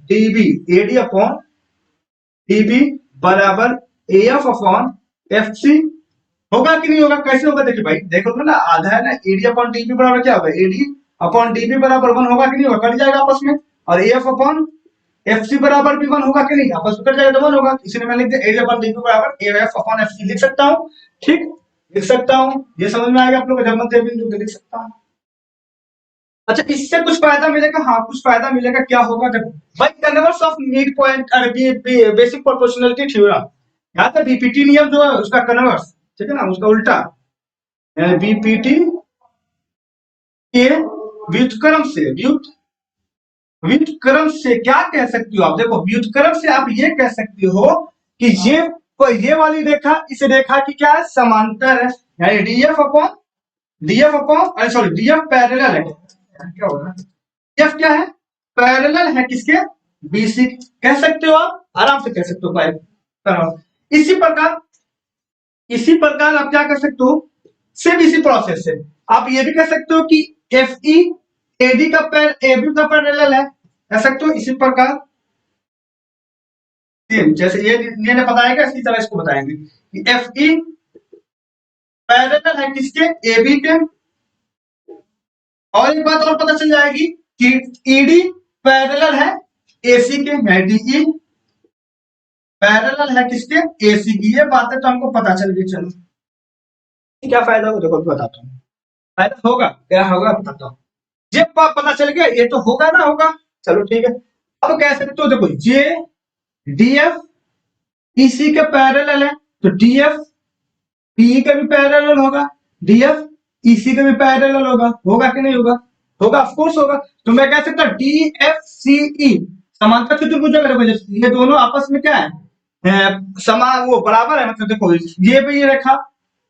DB, AD upon DB बराबर एएफ अपॉन एफसी होगा कि नहीं होगा? कैसे होगा देखिए भाई, देखो तो ना, आधा है ना, एडी अपॉन डीबी बराबर क्या होगा, एडी अपॉन डीबी बराबर 1 होगा कि नहीं होगा? कट जाएगा आपस में। और एएफ अपॉन एफसी बराबर भी 1 होगा कि नहीं? आपस में कट जाएगा तो 1 होगा। इसलिए मैं लिख दिया एडी अपॉन डीबी बराबर एएफ अपॉन एफसी लिख सकता हूँ। ठीक, लिख सकता हूँ, ये समझ में आएगा आप लोग को, जब मध्य बिंदु लिख सकता हूँ। अच्छा, इससे कुछ फायदा मिलेगा? हाँ, कुछ फायदा मिलेगा। क्या होगा, देखो भाई, कन्वर्स ऑफ मिड पॉइंट और बेसिक प्रोपोर्शनलिटी थ्योरम, यहाँ पे बीपीटी नियम जो है उसका कन्वर्स, ठीक है ना, उसका उल्टा, बीपीटी के व्युत्क्रम से, व्युत्क्रम से क्या कह सकती हो आप? देखो व्युत्क्रम से आप ये कह सकते हो कि ये वाली रेखा इस रेखा की क्या है, समांतर है, यानी DF upon sorry DF parallel है। क्या होगा, डीएफ क्या है, पैरेलल है किसके, बीसी। कह सकते हो आप, आराम से कह सकते हो भाई। इसी प्रकार आप क्या कर सकते हो, सिर्फ इसी प्रोसेस से आप ये भी कह सकते हो कि एफ ई एडी का एबी का पैरेलल है, कह सकते हो इसी प्रकार। जैसे ये ने बताएगा, इसी तरह इसको बताएंगे कि एफ ई पैरेलल है किसके, एबी के। और एक बात और पता चल जाएगी कि ईडी पैरेलल है एसी के, डीई पैरेलल है किसके, एसी की। ये बातें तो हमको पता चल गई। चलो, क्या फायदा होगा देखो बताता हूँ। फायदा होगा, क्या होगा बताता हूँ। ये पता चल गया, ये तो होगा ना, होगा। चलो ठीक है। अब कह सकते हो देखो ये डीएफ इसी के पैरेलल है, तो डीएफ पी का भी पैरेलल होगा, डीएफ इसी का भी पैरेलल होगा, होगा कि नहीं होगा? होगा, ऑफ कोर्स होगा। तो मैं कह सकता हूं डी एफ सी ई समांतर चतुर्भुज अगर हो, ये दोनों आपस में क्या है, समान, वो बराबर है, मतलब देखो ये भी ये रेखा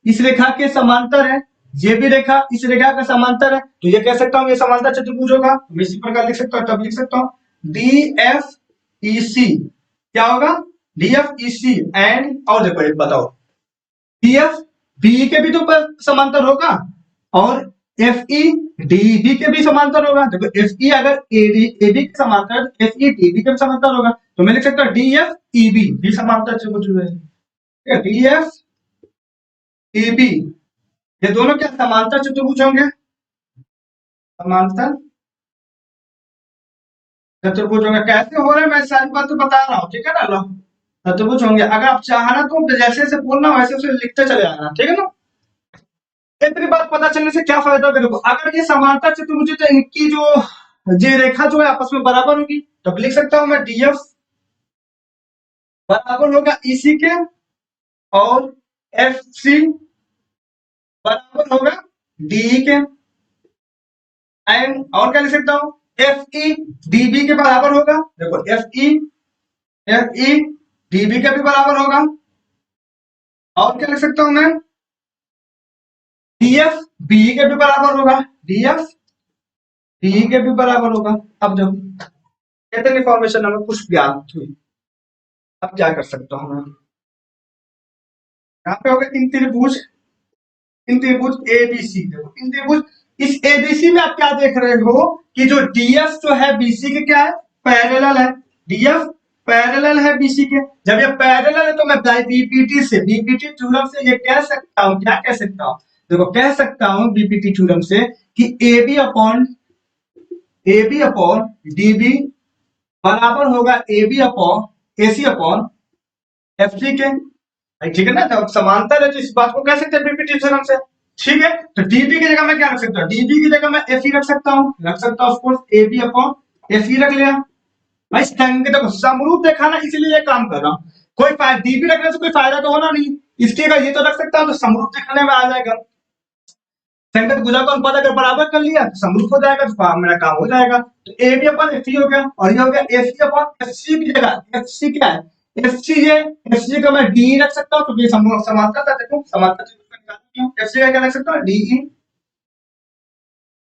इस रेखा के समांतर है, ये भी रेखा इस रेखा का समांतर है, तो ये कह सकता हूं ये समांतर चतुर्भुज होगा। मैं इसी प्रकार लिख सकता हूं, तब लिख सकता हूं डी एफ ई सी क्या होगा, D F E C and, और देखो एक बताओ, डी एफ बी के भी तो समांतर होगा, और एफ ई डी बी के भी समांतर होगा। देखो एफ ई अगर ए बी के समांतर, एफ ई डी बी के भी समांतर होगा, तो मैं लिख सकता हूं डी एफ ई बी भी समांतर चतुर्भुज है, डी एफ ई बी ये दोनों क्या समांतर चतुर्भुज होंगे, समांतर चतुर्भुज होंगे। कैसे हो रहे हैं मैं सारी बात तो बता रहा हूँ, ठीक है ना। लो चतुर्भुज होंगे, अगर आप चाहना तो जैसे जैसे बोलना वैसे वैसे लिखते चले जाना, ठीक है ना। इतनी बात पता चलने से क्या फायदा मेरे को, अगर ये समांतर चतुर्भुज है तो इनकी जो ये रेखा जो है आपस में बराबर होगी, तो लिख सकता हूं मैं डीएफ बराबर होगा इसी के, और एफ सी बराबर होगा डी के, एंड और क्या लिख सकता हूं एफ ई डी बी के बराबर होगा। देखो एफ ई डी बी के भी बराबर होगा, और क्या लिख सकता हूं मैं डी एफ बी के भी बराबर होगा, डी एफ बी के भी बराबर होगा। अब जब इतनी इंफॉर्मेशन हमें कुछ ज्ञान हुई, अब क्या कर सकता हूं मैं, यहाँ पे हो गए इन त्रिभुज, इन त्रिभुज एबीसी। देखो इन त्रिभुज इस एबीसी में आप क्या देख रहे हो कि जो डीएफ जो है बीसी के क्या है, पैरेलल है, डीएफ पैरेलल है बीसी के। जब ये पैरेलल है तो मैं बीपीटी से, बीपीटी थ्योरम से ये कह सकता हूं, क्या कह सकता हूं, देखो कह सकता हूं बीपीटी थ्योरम से कि A B upon D B बराबर होगा A B upon A C upon F C के, ठीक है ना। जब समांतर है तो इस बात को कह सकते हैं बीपीटी थ्योरम से, ठीक है। तो डीबी की जगह मैं क्या रख सकता हूँ, डीबी की जगह मैं एफ ई रख सकता हूँ, of course A B upon F E रख लिया भाई। देखो समरूप दिखाना इसलिए ये काम कर रहा हूँ, कोई फायदा डीबी रखने से कोई फायदा तो होना नहीं, इसके अगर ये तो रख सकता हूँ तो समरूप दिखाने में आ जाएगा। संगत भुजा को अनुपात अगर बराबर कर लिया तो समरूप हो जाएगा, तो मेरा काम हो जाएगा। तो A B upon F C हो गया, और ये हो गया एफ सी अपन एफ सी की जगह, एफ सी क्या है, एफ सी है, एफ सी का मैं डी रख सकता हूँ, तो ये समांतर था, देखो समांतर एफ सी का क्या रख सकता हूँ डी ई।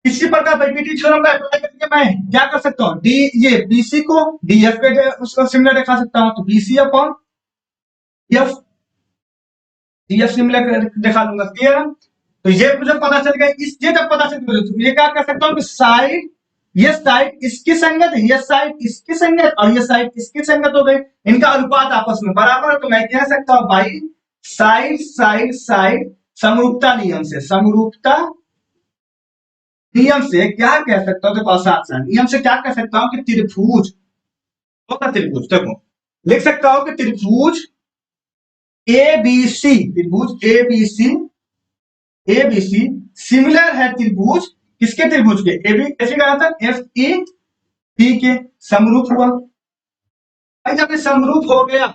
इसी प्रकार बीपीटी थ्योरम का अप्लाई करके मैं क्या कर सकता हूँ, डी ये बीसी को डीएफ के उसको सिमिलर दिखा सकता हूँ, तो BC upon F DF similar दिखा दूंगा, क्लियर है। तो ये मुझे पता चल गया, इस ये जब पता चल गया तो ये क्या कर सकता हूँ कि साइड, ये साइड इसकी संगत है, ये साइड इसकी संगत, और ये साइड इसकी संगत हो गई, इनका अनुपात आपस में बराबर है, तो मैं कह सकता हूँ भाई साइड साइड साइड समरूपता नियम से, समरूपता नियम से क्या कह सकता हूँ, देखो आसान नियम से क्या कह सकता हूँ कि त्रिभुज होगा, त्रिभुज देखो लिख सकता हूँ कि त्रिभुज ए बी सी, त्रिभुज A B C, A B C similar है त्रिभुज किसके, त्रिभुज के ए बी, ऐसे कहा था एफ ई बी के, समरूप हुआ भाई। जब ये समरूप हो गया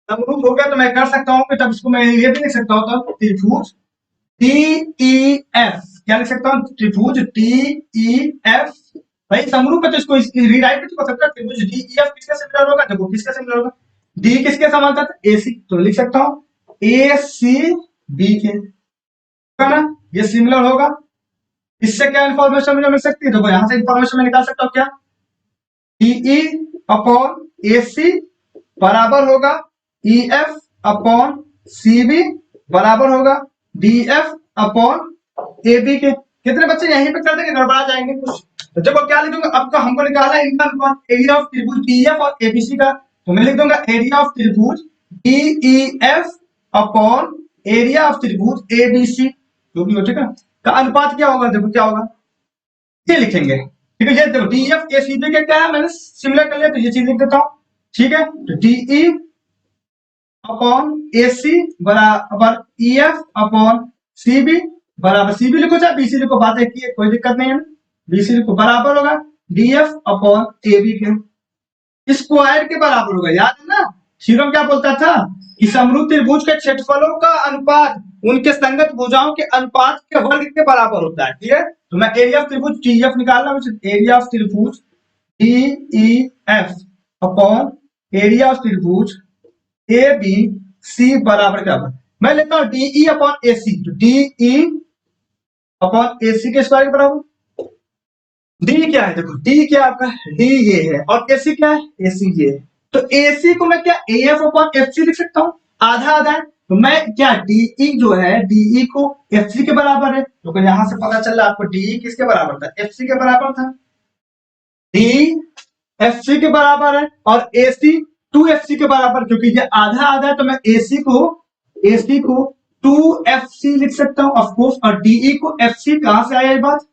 तो मैं कर सकता हूँ कि तब इसको मैं ये भी लिख सकता हूँ, तो त्रिभुज टी ई एफ, क्या लिख सकता हूँ त्रिभुज टी ई एफ, भाई समरूप है तो इसको रीराइट भी कर सकता है, त्रिभुज डी ई एफ किसका सिमिलर होगा, देखो किसका सिमिलर होगा, डी किसके समांतर ए सी, तो लिख सकता हूँ ए सी बी के, ना ये सिमिलर होगा। इससे क्या इन्फॉर्मेशन मुझे मिल सकती है, देखो यहां से इन्फॉर्मेशन मैं निकाल सकता हूँ क्या, D E upon A C बराबर होगा E F upon C B बराबर होगा D F upon A B के। कितने बच्चे यहीं पे कर देंगे, गड़बड़ा जाएंगे कुछ, तो देखो क्या लिखूंगा, अब हमको निकाला है इनका अनुपात, एरिया ऑफ त्रिभुज डी एफ और एबीसी का, तो मैं लिख दूंगा एरिया ऑफ त्रिभुज D E F upon area of त्रिभुज एबीसी, जो भी हो, ठीक है, का अनुपात क्या होगा, देखो क्या होगा ये लिखेंगे, ठीक है। ये देखो D F A C B के क्या है, मैंने सिमिलर कर लिया तो ये चीज लिख देता हूँ, ठीक है। तो D E upon A C बराबर E F upon C B बराबर, सी बी लिखो चाहे बी सी लिखो, बात एक ही है, कोई दिक्कत नहीं है, BC लिखो बराबर होगा DF अपॉन AB के स्क्वायर के बराबर होगा। याद है ना थ्योरम क्या बोलता था कि समरूप त्रिभुज के क्षेत्रफलों का अनुपात उनके संगत भुजाओं के अनुपात के वर्ग के बराबर होता है। ठीक है, तो मैं एरिया ऑफ त्रिभुज DF निकाल रहा हूं, एरिया ऑफ त्रिभुज DEF अपॉन एरिया ऑफ त्रिभुज ABC बराबर क्या होगा, मैं लेता हूं DE अपॉन AC, तो DE अपॉन AC के स्क्वायर के बराबर। डी क्या है, देखो डी क्या आपका, डी ये है और एसी क्या है, एसी ये है। तो एसी को मैं क्या एफ अपॉन एफ सी लिख सकता हूँ, आधा आधा है, तो मैं क्या डीई जो है डीई को एफ सी के बराबर है, तो यहां से पता चल रहा आपको डीई किसके बराबर था, एफ सी के बराबर था। डी एफ सी के बराबर है और एसी टू एफ सी के बराबर, क्योंकि ये आधा आधा है तो मैं एसी को टू एफ सी लिख सकता हूँ ऑफकोर्स, और डीई को एफ सी कहां से आया ये बात,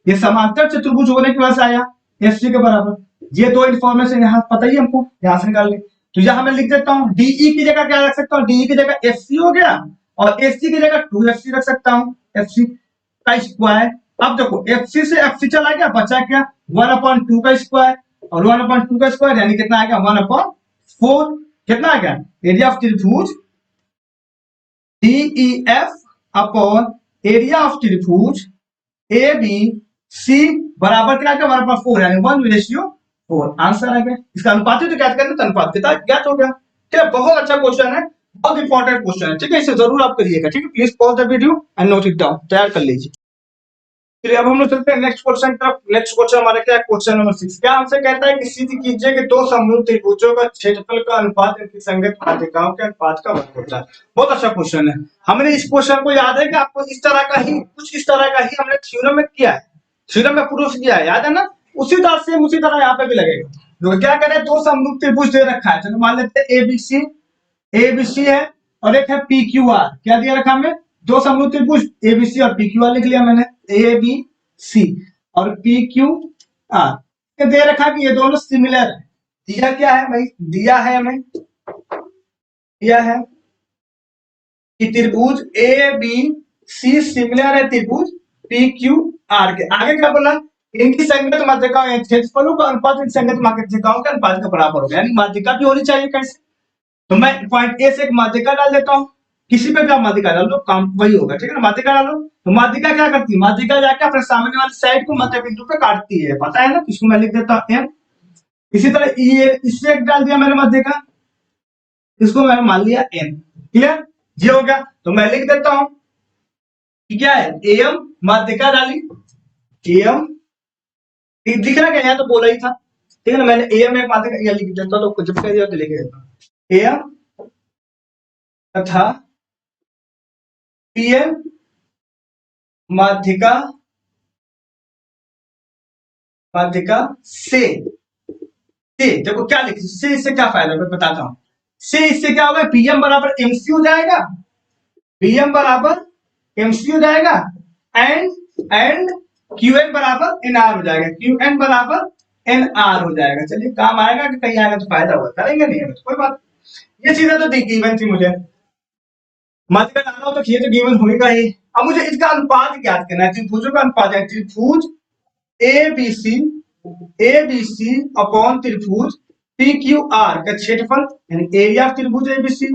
ये समांतर चतुर्भुज होने की वजह से आया एफ सी के बराबर। ये दो इन्फॉर्मेशन यहाँ पता ही हमको, यहां से निकाल ले, तो यहां मैं लिख देता हूँ डीई की जगह क्या रख सकता हूँ, डीई की जगह एफ सी हो गया और एसी की जगह टू एफ सी रख सकता हूँ, एफ सी का स्क्वायर। अब देखो एफ सी से एफ सी चला गया, बचा क्या 1/2 का स्क्वायर, और 1/2 का स्क्वायर यानी कितना आ गया 1/4, कितना आ गया एरिया ऑफ त्रिभुज DEF अपॉन एरिया ऑफ त्रिभुज ABC बराबर क्या है 1/4 यानी 1:4, आंसर आ गया। इसका अनुपात तो क्या करना, तो अनुपात कितना ज्ञात हो गया। ठीक है, बहुत अच्छा क्वेश्चन है, बहुत इंपॉर्टेंट क्वेश्चन है। ठीक है, इसे जरूर आप करिएगा। ठीक है, please pause the video and note it down, तैयार कर लीजिए। चलिए अब हम लोग चलते हैं नेक्स्ट क्वेश्चन तरफ। नेक्स्ट क्वेश्चन हमारा क्या है, क्वेश्चन नंबर 6। क्या हमसे कहता है कि सिद्ध कीजिए कि दो समरूप त्रिभुजों का क्षेत्रफल का अनुपात इनकी संगत माध्यिकाओं के अनुपात का वर्ग होता है। बहुत अच्छा क्वेश्चन है। हमने इस क्वेश्चन को याद है कि आपको इस तरह का ही कुछ इस तरह का ही हमने थ्योरम में किया है, थ्योरम में प्रूफ किया है, याद है ना, उसी तरह से उसी तरह यहाँ पे भी लगेगा। तो क्या करें, दो समरूप त्रिभुज दे रखा है, चलो मान लेते हैं एबीसी है और एक है PQR। क्या दिया रखा हमें, दो समरूप त्रिभुज एबीसी और PQR लिख लिया मैंने, ABC और PQR दे रखा कि ये दोनों सिमिलर है। दिया क्या है भाई, दिया है हमें, दिया है कि त्रिभुज ABC सिमिलर है त्रिभुज PQR के। आगे क्या बोला, इनकी संगत माध्यिकाओं क्षेत्रफलों का अनुपात इन संगत माध्यिकाओं के अनुपात के बराबर होगा, यानी माध्यिका भी होनी चाहिए। कैसे, तो मैं पॉइंट ए से एक माध्यिका डाल देता हूँ, किसी पे भी आप माध्यिका डाल दो काम वही होगा। ठीक है ना, माध्यिका डालो, तो माध्यिका क्या करती है, माध्यिका जाके अपने सामने वाली साइड को मध्य बिंदु पे काटती है, पता है ना, इसको मैं लिख देता हूँ एम। इसी तरह ये इससे एक डाल दिया मैंने माध्यिका, इसको मैंने मान लिया एन। क्लियर, ये हो गया, तो मैं लिख देता हूँ कि क्या है एम, माध्यिका डाली एम, दिख रहा क्या, तो बोला ही था। ठीक है ना, मैंने एम एक माध्यिका ये लिख देता हूँ, तो जब कह दिया तो लिख देता हूँ एम तथा पीएम माध्यिका से देखो क्या लिख, से इससे क्या फायदा मैं बताता हूं। से इससे क्या होगा, पीएम बराबर एमसी हो जाएगा, पीएम बराबर एमसी हो जाएगा, एंड क्यूएन बराबर एनआर हो जाएगा, क्यूएन बराबर एनआर हो जाएगा। चलिए काम आएगा कि कहीं आएगा तो फायदा होगा, करेंगे नहीं तो कोई बात। ये चीजें तो गिवन थी मुझे, माध्यिका डालना हो तो ये तो गिवन होगा ही। अब मुझे इसका अनुपात ज्ञात करना है, त्रिभुजों का अनुपात है, त्रिभुज एबीसी अपॉन त्रिभुज PQR का क्षेत्रफल यानी एरिया ऑफ त्रिभुज एबीसी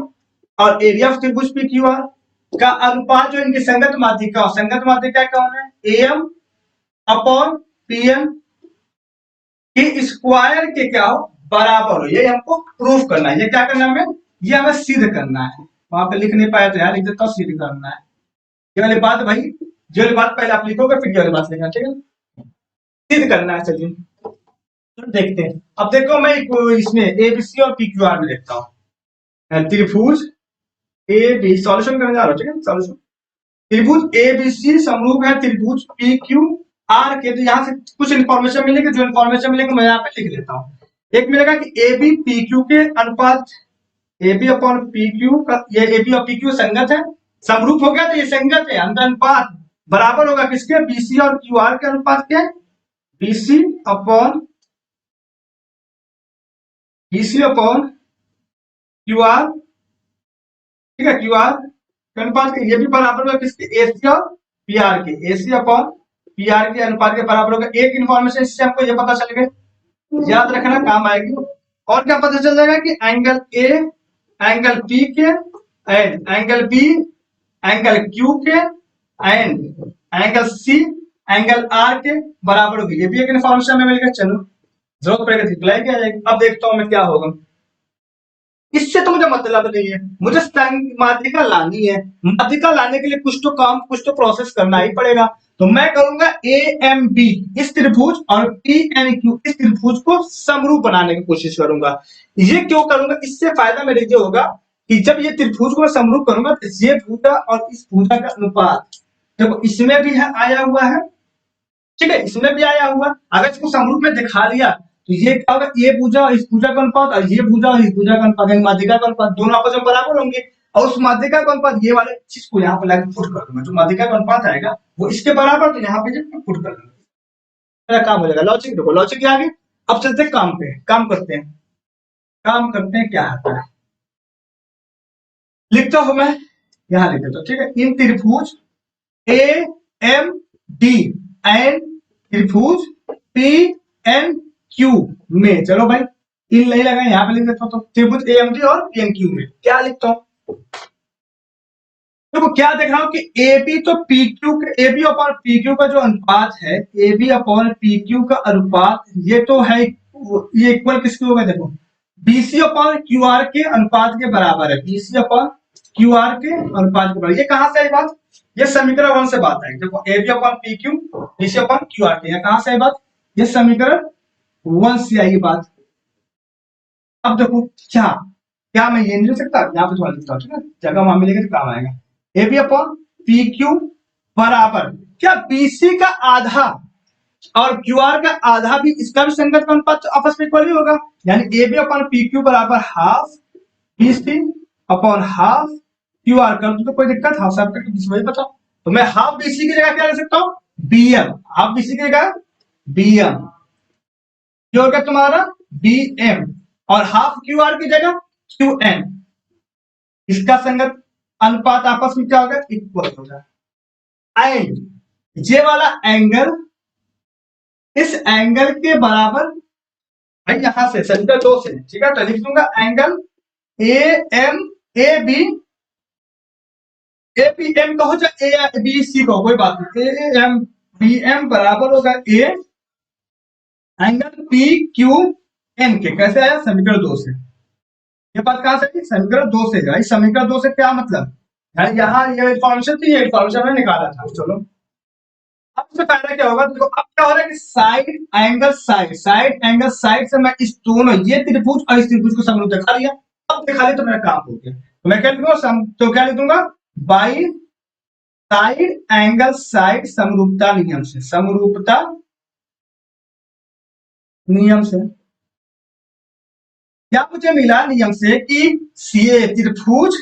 और एरिया ऑफ त्रिभुज PQR का अनुपात जो इनकी संगत माध्यिका कौन है, एम अपॉन पीएम के स्क्वायर के क्या हो बराबर हो, ये हमको प्रूफ करना है। ये क्या करना है हमें, ये हमें सिद्ध करना है। वहां पे लिख नहीं पाया तो यार लिख देता हूँ, सिद्ध करना है। ये वाली बात भाई, ये वाली बात पहले आप लिखोगे फिर ये वाली बात लिखना, ठीक है, सिद्ध करना है। चलिए तो देखते हैं। अब देखो मैं इसमें एबीसी और PQR में देखता हूँ, त्रिभुज AB सॉल्यूशन करने जा रहा हूँ। ठीक है, सॉल्यूशन त्रिभुज एबीसी समरूप है त्रिभुज PQR के, तो यहाँ से कुछ इन्फॉर्मेशन मिलेगी, जो इन्फॉर्मेशन मिलेगी मैं यहाँ पे लिख लेता हूँ। एक मिलेगा कि AB PQ के अनुपात, AB अपॉन PQ का, ये AB और PQ संगत है, समरूप हो गया तो ये संगत है, अंतर अनुपात बराबर होगा किसके, BC और QR के अनुपात के, BC अपॉन QR। ठीक है, QR के अनुपात के, ये भी बराबर होगा किसके, AC और PR के, AC अपॉन पी आर के अनुपात के बराबर होगा। एक इन्फॉर्मेशन इससे हमको ये पता चल गई, याद रखना काम आएगी। और क्या पता चल जाएगा कि एंगल ए एंगल पी के and angle B angle Q के and angle C angle R के बराबर होगी। ये भी एक इन्फॉर्मेशन हमें मिल गया। चलो जरूरत पड़ेगा रिप्लाई किया जाएगी। अब देखता हूं मैं क्या होगा। इससे तो मुझे मतलब नहीं है, मुझे माध्यिका लानी है। माध्यिका लाने के लिए कुछ तो काम, कुछ तो प्रोसेस करना ही पड़ेगा। तो मैं करूंगा ए एम बी इस त्रिभुज और पी एन क्यू इस त्रिभुज को समरूप बनाने की कोशिश करूंगा। ये क्यों करूंगा, इससे फायदा मेरे ये होगा कि जब ये त्रिभुज को मैं समरूप करूंगा तो ये भुजा और इस भुजा का अनुपात देखो इसमें भी है आया हुआ है, ठीक है, इसमें भी आया हुआ। अगर इसको समरूप में दिखा लिया तो ये क्या होगा, ये भुजा और इस भुजा का अनुपात और ये भुजा और इस भुजा का अनुपात यानी माध्यिका का अनुपात दोनों आपस में बराबर होंगे। और उस माध्यिका का अनुपात ये वाले चीज को यहाँ पे लाके पुट कर दूंगा, जो माध्यिका का अनुपात आएगा वो इसके बराबर, तो यहाँ पे जब पुट कर दूंगा मेरा काम हो जाएगा। लॉजिक देखो, लॉजिक के आगे अब चलते हैं काम पे। काम करते हैं, काम करते हैं क्या आता है लिखता हूं मैं, यहाँ लिख देता हूँ, ठीक है। इन त्रिभुज ए एम डी एंड त्रिभुज पी एन क्यू में, चलो भाई इन नहीं लगा यहाँ पे लिख देता हूँ। तो त्रिभुज ए एम डी और पी एन क्यू में क्या लिखता हूँ, देखो क्या देख रहा हूँ कि ए बी तो P Q A B upon P Q का जो अनुपात है, A B upon P Q का अनुपात ये तो है, ये इक्वल किसके होगा, देखो बीसी अपॉन क्यू आर के अनुपात के बराबर है। बीसी अपॉन क्यू आर के अनुपात के बराबर। ये कहां से आई बात, ये समीकरण 1 से बात आई। देखो A B upon P Q BC upon Q R के, ये कहां से आई बात, ये समीकरण 1 से आई बात। अब देखो क्या क्या मैं ये नहीं लिख सकता, यहाँ पे थोड़ा लिखता हूँ, ठीक है, जगह वहां मिलेगी तो काम आएगा। A B upon P Q बराबर क्या बीसी का आधा और क्यू आर का आधा भी, इसका भी संगत का अनुपात आपस में इक्वल ही होगा। यानी A B upon P Q बराबर half BC upon half Q R. कर तो कोई दिक्कत, हाफ साफ करके वही बताओ। तो मैं हाफ बीसी की जगह क्या लिख सकता हूँ, बीएम। हाफ बीसी की जगह बीएम, जो होगा तुम्हारा बीएम, और हाफ क्यू आर की जगह क्यू एन। इसका संगत अनुपात आपस में क्या होगा, इक्वल होगा। एंड ये वाला एंगल इस एंगल के बराबर भाई यहां से सेंटर 2 से, ठीक है, तो लिख दूंगा angle A M A B A P M कहो चाहे ए बी सी कहो कोई बात नहीं, ए एम बी एम बराबर होगा A angle P Q N के। कैसे आया, समीकरण 2 से। ये बात कहां से, समीकरण 2 से। भाई समीकरण 2 से क्या मतलब, यानी यहाँ ये इन्फॉर्मेशन थी, ये इन्फॉर्मेशन मैंने निकाला था। चलो अब इससे फायदा क्या होगा, देखो अब क्या हो रहा है कि side angle side angle side से मैं इस दोनों ये त्रिभुज और इस त्रिभुज को समरूप दिखा लिया। अब दिखा लिया तो मेरा काम हो गया। तो मैं क्या लिखूंगा, तो क्या लिख दूंगा, बाई साइड एंगल साइड समरूपता नियम से, समरूपता नियम से क्या मुझे मिला, नियम से कि सीए त्रिभुज,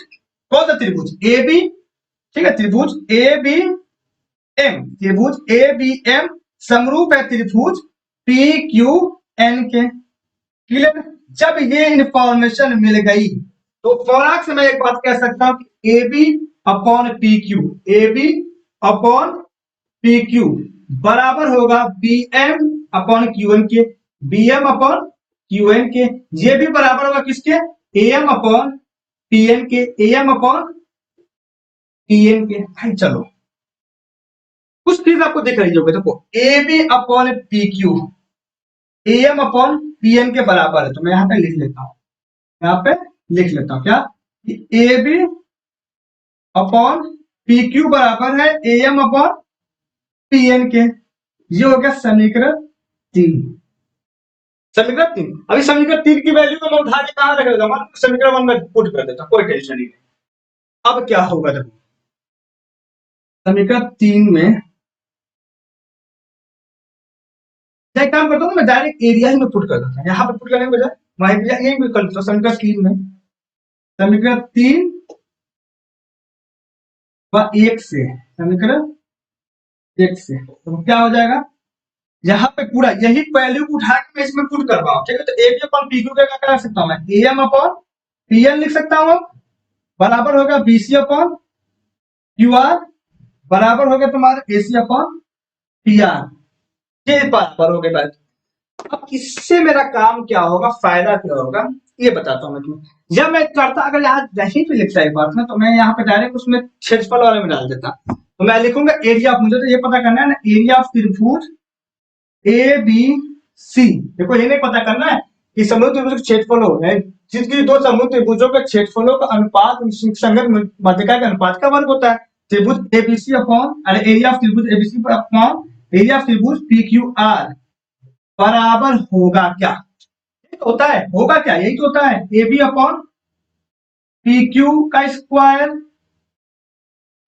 कौन सा त्रिभुज, ए बी, ठीक है, त्रिभुज ए बी एम, त्रिभुज ए बी एम समरूप है त्रिभुज पी क्यू एन के। क्लियर, जब ये इंफॉर्मेशन मिल गई तो फौराक से मैं एक बात कह सकता हूं कि A B upon P Q, A B upon P Q बराबर होगा B M upon Q N के, B M upon Q N के। ये भी बराबर होगा किसके, A M upon P N के, A M upon P N के। भाई चलो कुछ चीज आपको दिख रही होगी, देखो A B upon P Q A M upon P N के बराबर है। तो मैं यहाँ पे लिख लेता हूं, यहाँ पे लिख लेता हूं क्या, A B upon P Q बराबर है A M upon P N के। ये हो गया समीकरण 3। समीकरण 3, अभी समीकरण 3 की वैल्यू को मैं उठा के कहां रख देता हूं, समीकरण 1 में पुट कर देता हूं, कोई टेंशन नहीं। अब क्या होगा, देखो समीकरण 3 में मैं काम करता हूँ, मैं डायरेक्ट एरिया ही में पुट कर देता हूँ, यहाँ पे पुट करने के बजाय वहां यही भी कर देता हूँ। समीकरण 3 में, समीकरण 3 व 1 से, समीकरण 1 से तो क्या हो जाएगा, यहाँ पे पूरा यही वैल्यू उठा के मैं इसमें पुट कर रहा हूँ, ठीक है। तो A B upon P Q का क्या कर सकता हूँ मैं, A M upon P N लिख सकता हूँ, बराबर होगा B C upon Q R, बराबर होगा तुम्हारा A C upon P R, ये बराबर हो गए बात। अब इससे मेरा काम क्या होगा, फायदा क्या होगा, ये बताता हूँ मैं तुम्हें। जब मैं करता, अगर यहाँ नहीं भी लिखता एक बार ना, तो मैं यहाँ पे डायरेक्ट उसमें क्षेत्रफल वाले में डाल देता। तो मैं लिखूंगा एरिया ऑफ, मुझे तो ये पता करना है ना, एरिया ऑफ त्रिभुज ए बी सी। देखो ये नहीं पता करना है कि समूह त्रिभुज का क्षेत्रफल हो है, जिसकी दो समूह त्रिभुजों के क्षेत्रफलों का अनुपात संगत माध्यिका के अनुपात का वर्ग होता है। त्रिभुज एबीसी अपॉन, अरे एरिया ऑफ त्रिभुज एबीसी अपॉन एरिया ऑफ त्रिभुज पी क्यू आर बराबर होगा क्या, यही तो होता है, होगा क्या, यही तो होता है, A B upon P Q का स्क्वायर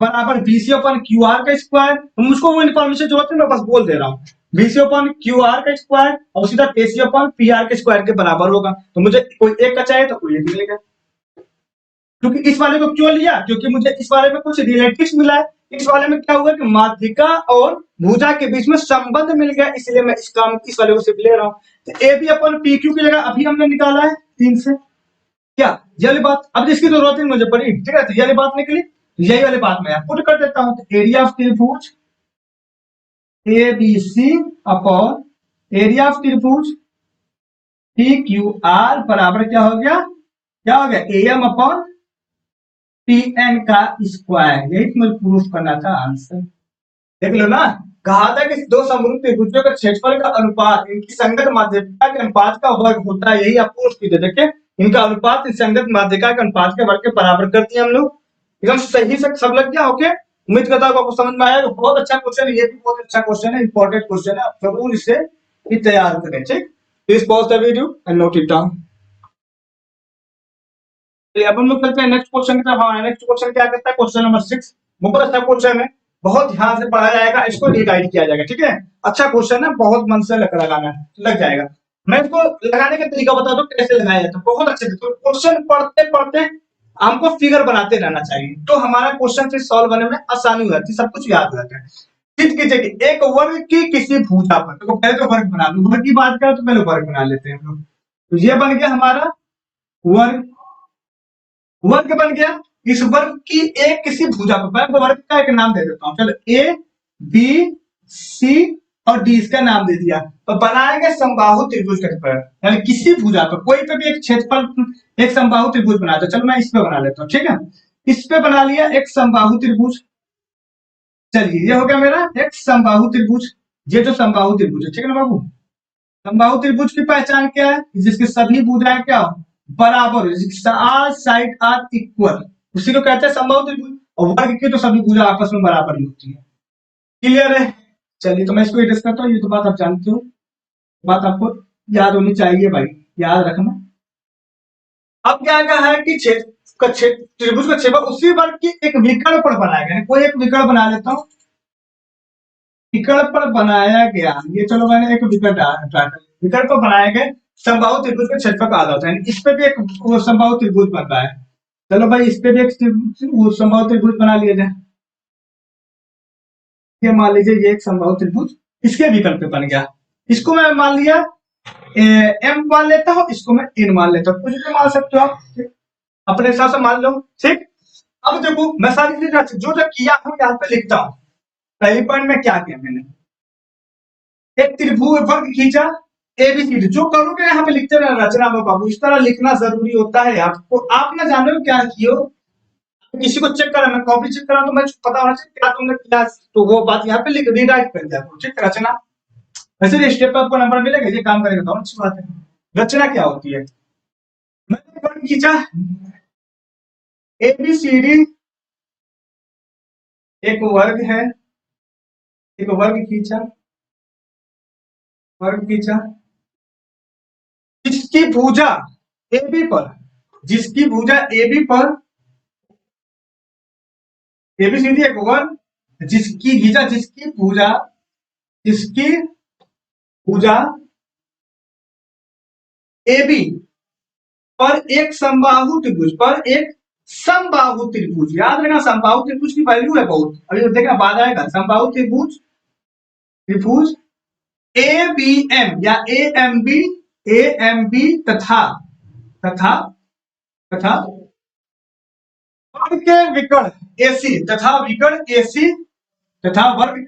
बराबर बीसी अपॉन क्यू आर का स्क्वायर। मुझको वो इन्फॉर्मेशन जो होती है मैं बस बोल दे रहा हूँ, बीसी अपॉन क्यू आर का स्क्वायर और सीधा एसी अपॉन पी आर के स्क्वायर के बराबर होगा। तो मुझे कोई एक का चाहिए तो कोई एक मिलेगा। क्योंकि इस वाले को क्यों लिया, क्योंकि मुझे इस वाले में कुछ रिलेटिव्स मिला है। इस वाले में क्या हुआ कि माध्यिका और भुजा के बीच में संबंध मिल गया, इसलिए मैं इस वाले को सिर्फ ले रहा हूँ। तो A B upon P Q की जगह अभी हमने निकाला है 3 से, क्या ये वाली बात, अब इसकी जरूरत नहीं मुझे पड़ी, ठीक है, तो ये वाली बात निकली, यही वाली बात मैं पुट कर देता हूं। तो एरिया ऑफ त्रिभुज A B C upon area of त्रिभुज पी क्यू आर बराबर क्या हो गया, क्या हो गया, A M upon P N का स्क्वायर। यही तो मुझे प्रूफ करना था आंसर। देख लो ना, कहा था कि दो समरूप त्रिभुजों का क्षेत्रफल का अनुपात इनकी संगत माध्यिका के अनुपात का वर्ग होता है, यही आप प्रूफ कीजिए। देखिए इनका अनुपात इस संगत माध्यिका के अनुपात के वर्ग के बराबर कर दिए हम लोग, एकदम सही से सब लग गया। ओके, उम्मीद करता हूँ आपको समझ में आया। बहुत अच्छा क्वेश्चन है, ये भी बहुत अच्छा क्वेश्चन है, इंपॉर्टेंट क्वेश्चन है, आप जरूर इसे तैयार करें। ठीक, please pause the video and note it down. अब हम लोग चलते हैं नेक्स्ट क्वेश्चन की तरफ। हमारा नेक्स्ट क्वेश्चन क्या कहता है, क्वेश्चन नंबर 6। बहुत अच्छा क्वेश्चन है, बहुत ध्यान से पढ़ा जाएगा, इसको रिगाइड किया जाएगा। ठीक है, अच्छा क्वेश्चन है, बहुत मन से लगाना लग जाएगा। मैं इसको लगाने का तरीका बता दूं कैसे लगाया जाता है, बहुत अच्छे से। तो क्वेश्चन पढ़ते पढ़ते हमको फिगर बनाते रहना चाहिए, तो हमारा क्वेश्चन फिर सॉल्व करने में आसानी हो जाती है, सब कुछ याद हो जाता है। चित्र कीजिए कि एक वर्ग की किसी भुजा पर, तो पहले तो वर्ग बना लो, वर्ग की बात करें तो पहले वर्ग बना लेते हैं हम लोग। तो ये बन गया हमारा वर्ग, वर्ग बन गया। इस वर्ग की एक किसी भुजा पर, मैं वर्ग का एक नाम दे देता हूं, चलो ए बी सी और डी इसका नाम दे दिया। तो बनाएंगे समबाहु त्रिभुज के पर, यानी किसी भुजा पर कोई पे भी एक क्षेत्रफल एक समबाहु त्रिभुज बना दो। चलो मैं इस पे बना लेता हूँ, ठीक है, इस पे बना लिया एक समबाहु त्रिभुज। चलिए ये हो गया मेरा एक समबाहु त्रिभुज, ये जो समबाहु त्रिभुज है, ठीक है ना बाबू। समबाहु त्रिभुज की पहचान क्या है, जिसकी सभी भुजाएं क्या हो, बराबर हो, आर साइड आर इक्वल, उसी को कहते हैं समबाहु त्रिभुज। और वर्ग की तो सभी भुजा आपस में बराबर ही होती है। क्लियर है, चलिए तो मैं इसको एड्रेस करता हूँ, ये तो बात आप जानते हो, बात आपको याद होनी चाहिए भाई, याद रखना। अब क्या कहा है कि त्रिभुज का क्षेत्रफल उसी वर्ग की एक विकर्ण पर बनाया गया, कोई एक विकर्ण बना लेता हूँ, विकर्ण पर बनाया गया, ये चलो मैंने एक विकर्ण विकर्ण पर बनाए गए समबाहु त्रिभुज के क्षेत्रफल का आधा होता है, इस पे भी एक समबाहु त्रिभुज बन रहा है। चलो भाई इस पे भी एक समबाहु त्रिभुज बना लिया जाए, ये मान लीजिए ये एक समबाहु त्रिभुज इसके विकल्प पे बन गया। इसको मैं मान लिया एम मान लेता हूँ, इसको मैं एन मान लेता हूँ, कुछ भी मान सकते हो आप, अपने हिसाब से मान लो। ठीक, अब देखो मैं सारी चीजें जो जो किया हूँ यहाँ पे लिखता हूँ। पहली पॉइंट में क्या किया मैंने, एक त्रिभुज वर्ग खींचा एबीसीडी, जो करोगे यहाँ पे लिखते रहना रचना में बाबू, इस तरह लिखना जरूरी होता है। आपको आप ना जानो क्या कियो, किसी को चेक करा, मैं कॉपी चेक करा तो मैं पता होना चाहिए क्या तुमने किया, तो वो बात यहाँ पे लिख रीराइट कर दिया करो। ठीक, रचना वैसे स्टेप पे आपको नंबर मिलेगा, ये काम करेगा तो अच्छी बात है। रचना क्या होती है, मैंने वर्ग खींचा एबीसीडी, एक वर्ग है, एक वर्ग खींचा, वर्ग खींचा जिसकी भुजा AB पर, जिसकी भुजा AB पर, एबीसीडी एक वर्ग जिसकी भुजा, जिसकी भुजा, जिसकी भुजा AB पर एक समबाहु त्रिभुज, पर एक समबाहु त्रिभुज, याद रखना समबाहु त्रिभुज की वैल्यू है बहुत, अभी देखना बाद आएगा। समबाहु त्रिभुज, त्रिभुज ए बी एम या ए एम बी तथा तथा तथा के विकर्ण AC तथा विकर्ण AC तथा वर्ग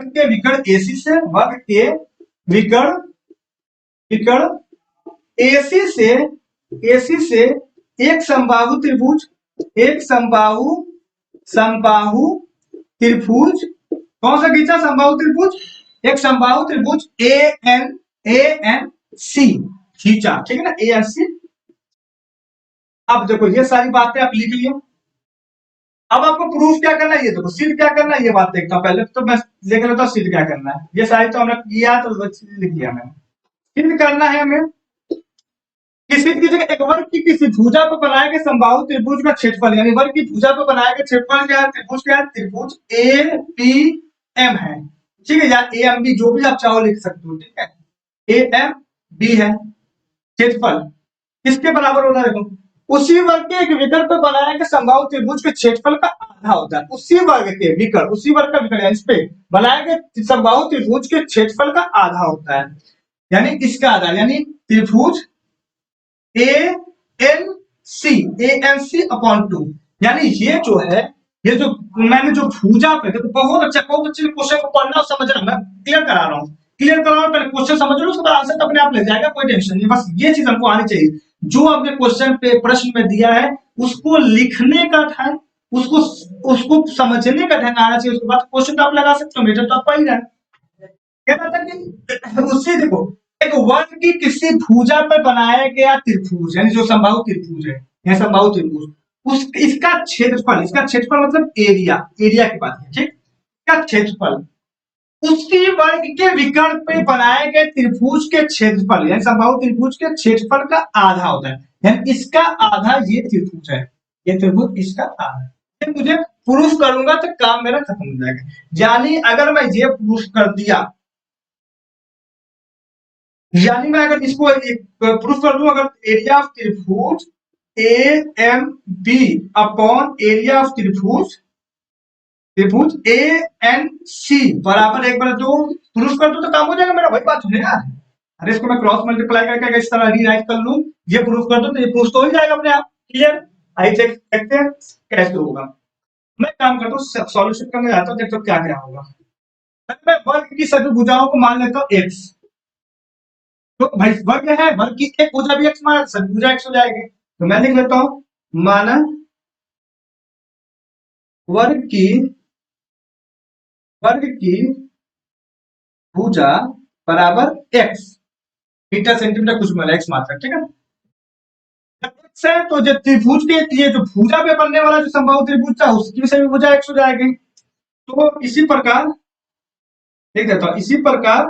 के विकर्ण AC से, वर्ग के विकर्ण विकर्ण AC से एक समबाहु त्रिभुज, एक समबाहु त्रिभुज कौन सा खींचा? समबाहु त्रिभुज, एक समबाहु त्रिभुज ANC खींचा, ठीक है ना, ANC। अब देखो ये सारी बातें आप लिख लियो। अब आपको प्रूफ क्या करना है, ये देखो सिद्ध क्या करना है, ये बात देखता हूँ पहले, तो मैं देख लेता हूँ सिद्ध क्या करना है। ये सारी तो हमने किया, तो लिख लिया मैंने। सिद्ध करना है हमें किसी की जगह, एक वर्ग की किसी भुजा पर बनाए गए समबाहु त्रिभुज का क्षेत्रफल, यानी वर्ग की भुजा पर बनाए गए क्षेत्रफल क्या है, त्रिभुज क्या है, त्रिभुज APM है, ठीक है, या AMB जो भी आप चाहो लिख सकते हो, ठीक है, AMB है क्षेत्रफल, किसके बराबर होता है देखो, उसी वर्ग के एक विकर्ण पर बनाए गए समबाहु त्रिभुज के क्षेत्रफल का आधा होता है, उसी वर्ग के विकर्ण, उसी वर्ग का विकर्ण इस पे बनाए गए समबाहु त्रिभुज के क्षेत्रफल का आधा होता है, यानी इसका आधा, यानी त्रिभुज ANC अपॉन 2, यानी ये जो है, ये जो मैंने जो भुजा पे, देखो बहुत अच्छे क्वेश्चन को पढ़ना और समझना, मैं क्लियर करा रहा हूँ, पहले क्वेश्चन समझ लो, उसके बाद आंसर तो अपने आप ले जाएगा, कोई टेंशन नहीं, बस ये चीज हमको आनी चाहिए, जो आपने क्वेश्चन पे प्रश्न में दिया है उसको लिखने का ढंग, उसको उसको समझने का ढंग आना चाहिए, उसके बाद क्वेश्चन तो आप लगा सकते हो, मेजर तो आप पढ़ रहे हैं। कहना था कि उससे देखो, एक वर्ग की किसी भुजा पर बनाया गया त्रिभुज, यानी जो समबाहु त्रिभुज है, यह समबाहु त्रिभुज, उस इसका क्षेत्रफल मतलब एरिया की बात है, ठीक, इसका क्षेत्रफल उसी वर्ग के विकर्ण पे बनाए गए त्रिभुज के क्षेत्रफल, यानी समबाहु त्रिभुज के क्षेत्रफल का आधा होता है, यानी इसका आधा ये त्रिभुज है, ये त्रिभुज इसका आधा है। मुझे प्रूफ करूंगा तो काम मेरा खत्म हो जाएगा, यानी अगर मैं ये प्रूफ कर दिया, यानी मैं अगर इसको प्रूफ कर दूं, अगर एरिया ऑफ त्रिभुज AMB अपॉन एरिया ऑफ त्रिभुज ANC बराबर 1/2 प्रूफ कर दूं तो काम हो जाएगा मेरा, वही बात है ना। अरे इसको मैं क्रॉस मल्टीप्लाई करके इस तरह रीराइट कर लूं, ये प्रूफ कर दूं तो ये प्रूफ तो हो जाएगा अपने आप, क्लियर। आई चेक देखते हैं कैसे होगा। मैं काम करता हूँ, सॉल्यूशन करने जाता हूँ, देखते हो क्या क्या होगा। मैं वर्ग की सभी भुजाओं को मान लेता हूँ x, तो भाई वर्ग है, वर्ग की एक भुजा भी x मान, सभी भुजा x हो जाएगी, तो मैं लिख लेता हूं माना वर्ग की भुजा बराबर x, मीटर सेंटीमीटर कुछ मिला, x मात्रा, ठीक है। जब x है तो जो त्रिभुज के, ये जो भुजा पे बनने वाला जो समबाहु त्रिभुज था उसकी सभी भुजा x हो जाएगी, तो इसी प्रकार लिख देता हूं, इसी प्रकार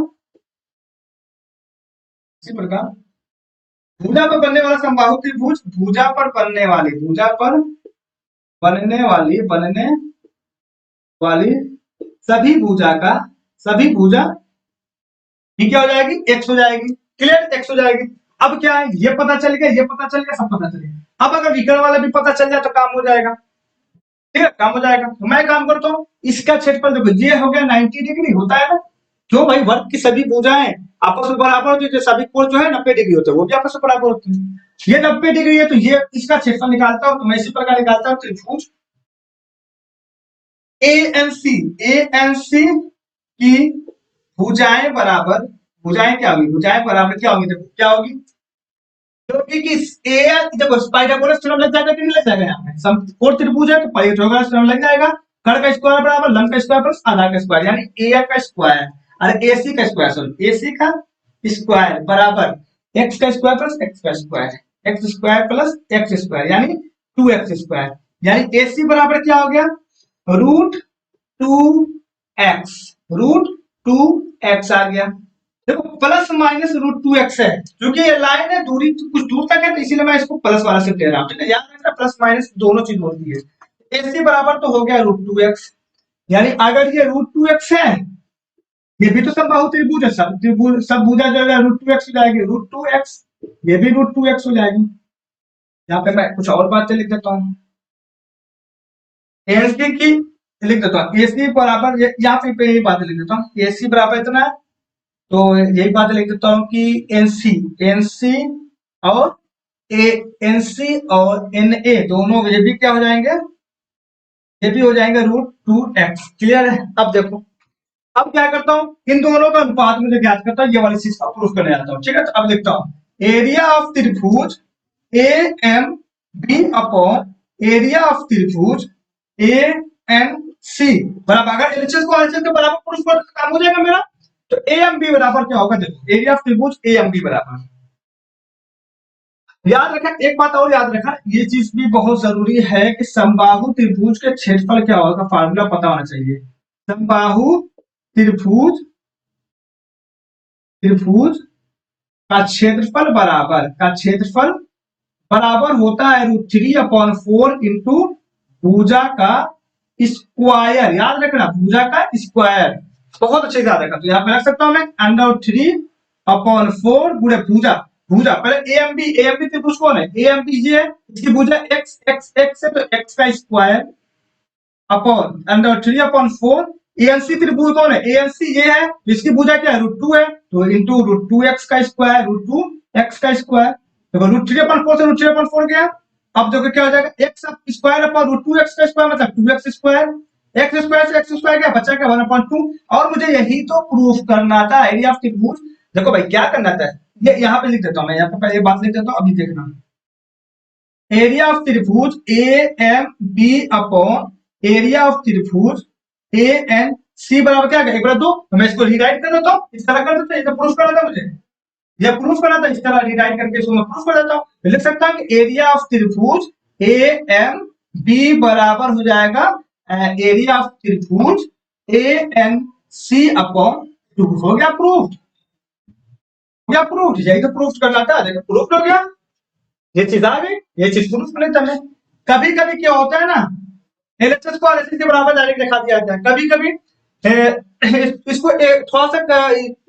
भुजा पर बनने वाला समबाहु त्रिभुज, भुजा पर बनने वाली सभी भुजा ये क्या हो जाएगी, x हो जाएगी, क्लियर, x हो जाएगी। अब क्या है, ये पता चल गया, सब पता चल गया, अब अगर विकर्ण वाला भी पता चल जाए तो काम हो जाएगा, ठीक है, काम हो जाएगा। तो मैं काम करता हूँ, इसका क्षेत्रफल देखो, ये हो गया 90 डिग्री होता है ना, जो भाई वर्ग की सभी भुजाएं आपस में बराबर होती है, सभी कोण जो है 90 डिग्री होते हैं, वो भी आपस में बराबर होते हैं, ये 90 डिग्री है, तो ये इसका क्षेत्रफल निकालता हूं, तो मैं इसी प्रकार निकालता हूं, त्रिभुज ANC की भुजाएं बराबर, भुजाएं क्या होगी, क्या होगी, देखो क्या होगी, क्योंकि देखो पाइथागोरस थ्योरम लग जाएगा कि नहीं लग जाएगा, यहाँ पे समकोण त्रिभुज है तो पाइथागोरस थ्योरम लग जाएगा, कर्ण का स्क्वायर बराबर लंब का स्क्वायर प्लस आधार का स्क्वायर, यानी AR का स्क्वायर, अरे AC का स्क्वायर, सॉरी AC का स्क्वायर बराबर x का स्क्वायर प्लस x का square, x square plus x square, यानी 2x स्क्वायर, यानी AC बराबर क्या हो गया, रूट 2x, आ गया। देखो प्लस माइनस रूट 2x है, क्योंकि ये लाइन है, दूरी तो कुछ दूर तक है, तो इसीलिए मैं इसको प्लस वाला से ले रहा हूँ, ठीक है, याद रखना प्लस माइनस दोनों चीज होती है। AC बराबर तो हो गया रूट 2x, यानी अगर ये रूट 2x है, ये भी तो समबाहु त्रिभुज है, सब भुजा जो है रूट 2x हो जाएगी, रूट 2x, ये भी रूट 2x हो जाएगी। यहाँ पे मैं कुछ और बातें लिख देता हूँ, AC की लिख देता हूँ, AC बराबर यहाँ पे यही बातें लिख देता हूँ, AC बराबर इतना है, तो यही बात लिख देता हूं कि NC और NA दोनों ये भी क्या हो जाएंगे, ये भी हो जाएंगे √2x। क्लियर है? अब देखो, अब क्या करता हूँ, इन दोनों का अनुपात मुझे ज्ञात करता हूँ, ये वाली चीज का प्रूफ करने आता हूँ। ठीक है, तो अब लिखता हूँ एरिया ऑफ त्रिभुज A M B upon area of त्रिभुज ए एन सी बराबर, अगर एलएचएस को आरएचएस के बराबर प्रूफ कर तो काम हो जाएगा मेरा। तो ए एम बी बराबर क्या होगा, देखो एरिया ऑफ त्रिभुज ए एम बी बराबर, याद रखा एक बात और याद रखा, ये चीज भी बहुत जरूरी है कि समबाहु त्रिभुज के क्षेत्रफल क्या होगा, फार्मूला पता होना चाहिए। समबाहु त्रिभुज त्रिभुज का क्षेत्रफल बराबर होता है √3/4 इंटू भुजा का स्क्वायर। याद रखना, भुजा का स्क्वायर बहुत अच्छे से याद रखना। तो यहाँ पे रख सकता हूँ मैं √3/4 गुणे भुजा, भुजा पहले ए एम बी त्रिभुज कौन है, ए एम बी ये है, इसकी भुजा एक्स एक्स एक्स है, तो एक्स का स्क्वायर अपॉन √3/4। एएनसी त्रिभुज कौन है, एएनसी ये है, इसकी भुजा क्या है √2 है, तो इंटू √2x का स्क्वायर, √2x का स्क्वायर, देखो √3/4 से √3/4 गया। अब देखो क्या हो जाएगा, x स्क्वायर अपॉन √2x का स्क्वायर मतलब 2x स्क्वायर, x स्क्वायर से x स्क्वायर क्या बचा क्या 1/2। और मुझे यही तो प्रूफ करना था एरिया ऑफ त्रिभुज। देखो भाई क्या करना था, ये यहाँ पे लिख देता हूँ मैं, यहाँ पे पहले बात लिख देता हूँ, अभी देखना एरिया ऑफ त्रिभुज A M B upon area of त्रिभुज ए एन सी बराबर क्या है 1/2। तो मैं इसको रीराइट कर देता हूँ, इस तरह कर देता हूँ, ये प्रूफ करना था मुझे, ये प्रूफ करना था, इस तरह रीराइट करके इसको मैं प्रूफ कर देता हूँ। लिख सकता हूँ कि एरिया ऑफ त्रिभुज ए एम बी बराबर हो जाएगा एरिया ऑफ त्रिभुज ए एन सी अपॉन 2। हो गया प्रूफ, हो गया प्रूफ, यही तो प्रूफ करना था, देखो प्रूफ हो गया, ये चीज आ गई, ये चीज प्रूफ कर लेता मैं। कभी कभी क्या होता है ना, एलएचएस को आरएचएस के बराबर डायरेक्ट लिखा दिया जाता है, कभी कभी इसको थोड़ा सा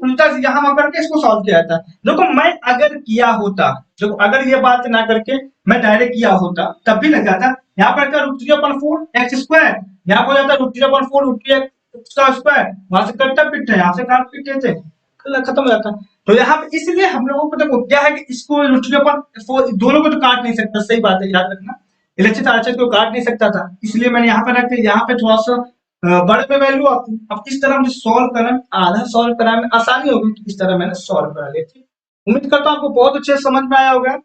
उल्टा यहाँ वहां करके इसको सॉल्व किया जाता है। देखो मैं अगर किया होता, देखो अगर ये बात ना करके मैं डायरेक्ट किया होता तब भी लग जाता, यहाँ पर क्या √3/4 एक्स स्क्वायर, यहाँ हो जाता √3/4 √3x का स्क्वायर, वहां से कट्टा पिट है, यहाँ से काट पिटे थे, खत्म हो जाता। तो यहाँ पे इसलिए हम लोगों को देखो क्या है कि इसको √3/4 दोनों को तो काट नहीं सकता, सही बात है, याद रखना एलएचएस आरएचएस को काट नहीं सकता था, इसलिए मैंने यहाँ पे रख दिया, यहाँ पे थोड़ा सा बड़े में वैल्यू आती है। अब इस तरह मुझे सॉल्व करना, आधा सॉल्व कराने में आसानी होगी, तो इस तरह मैंने सॉल्व करा लिया। ठीक, उम्मीद करता हूँ आपको बहुत अच्छे से समझ में आया होगा।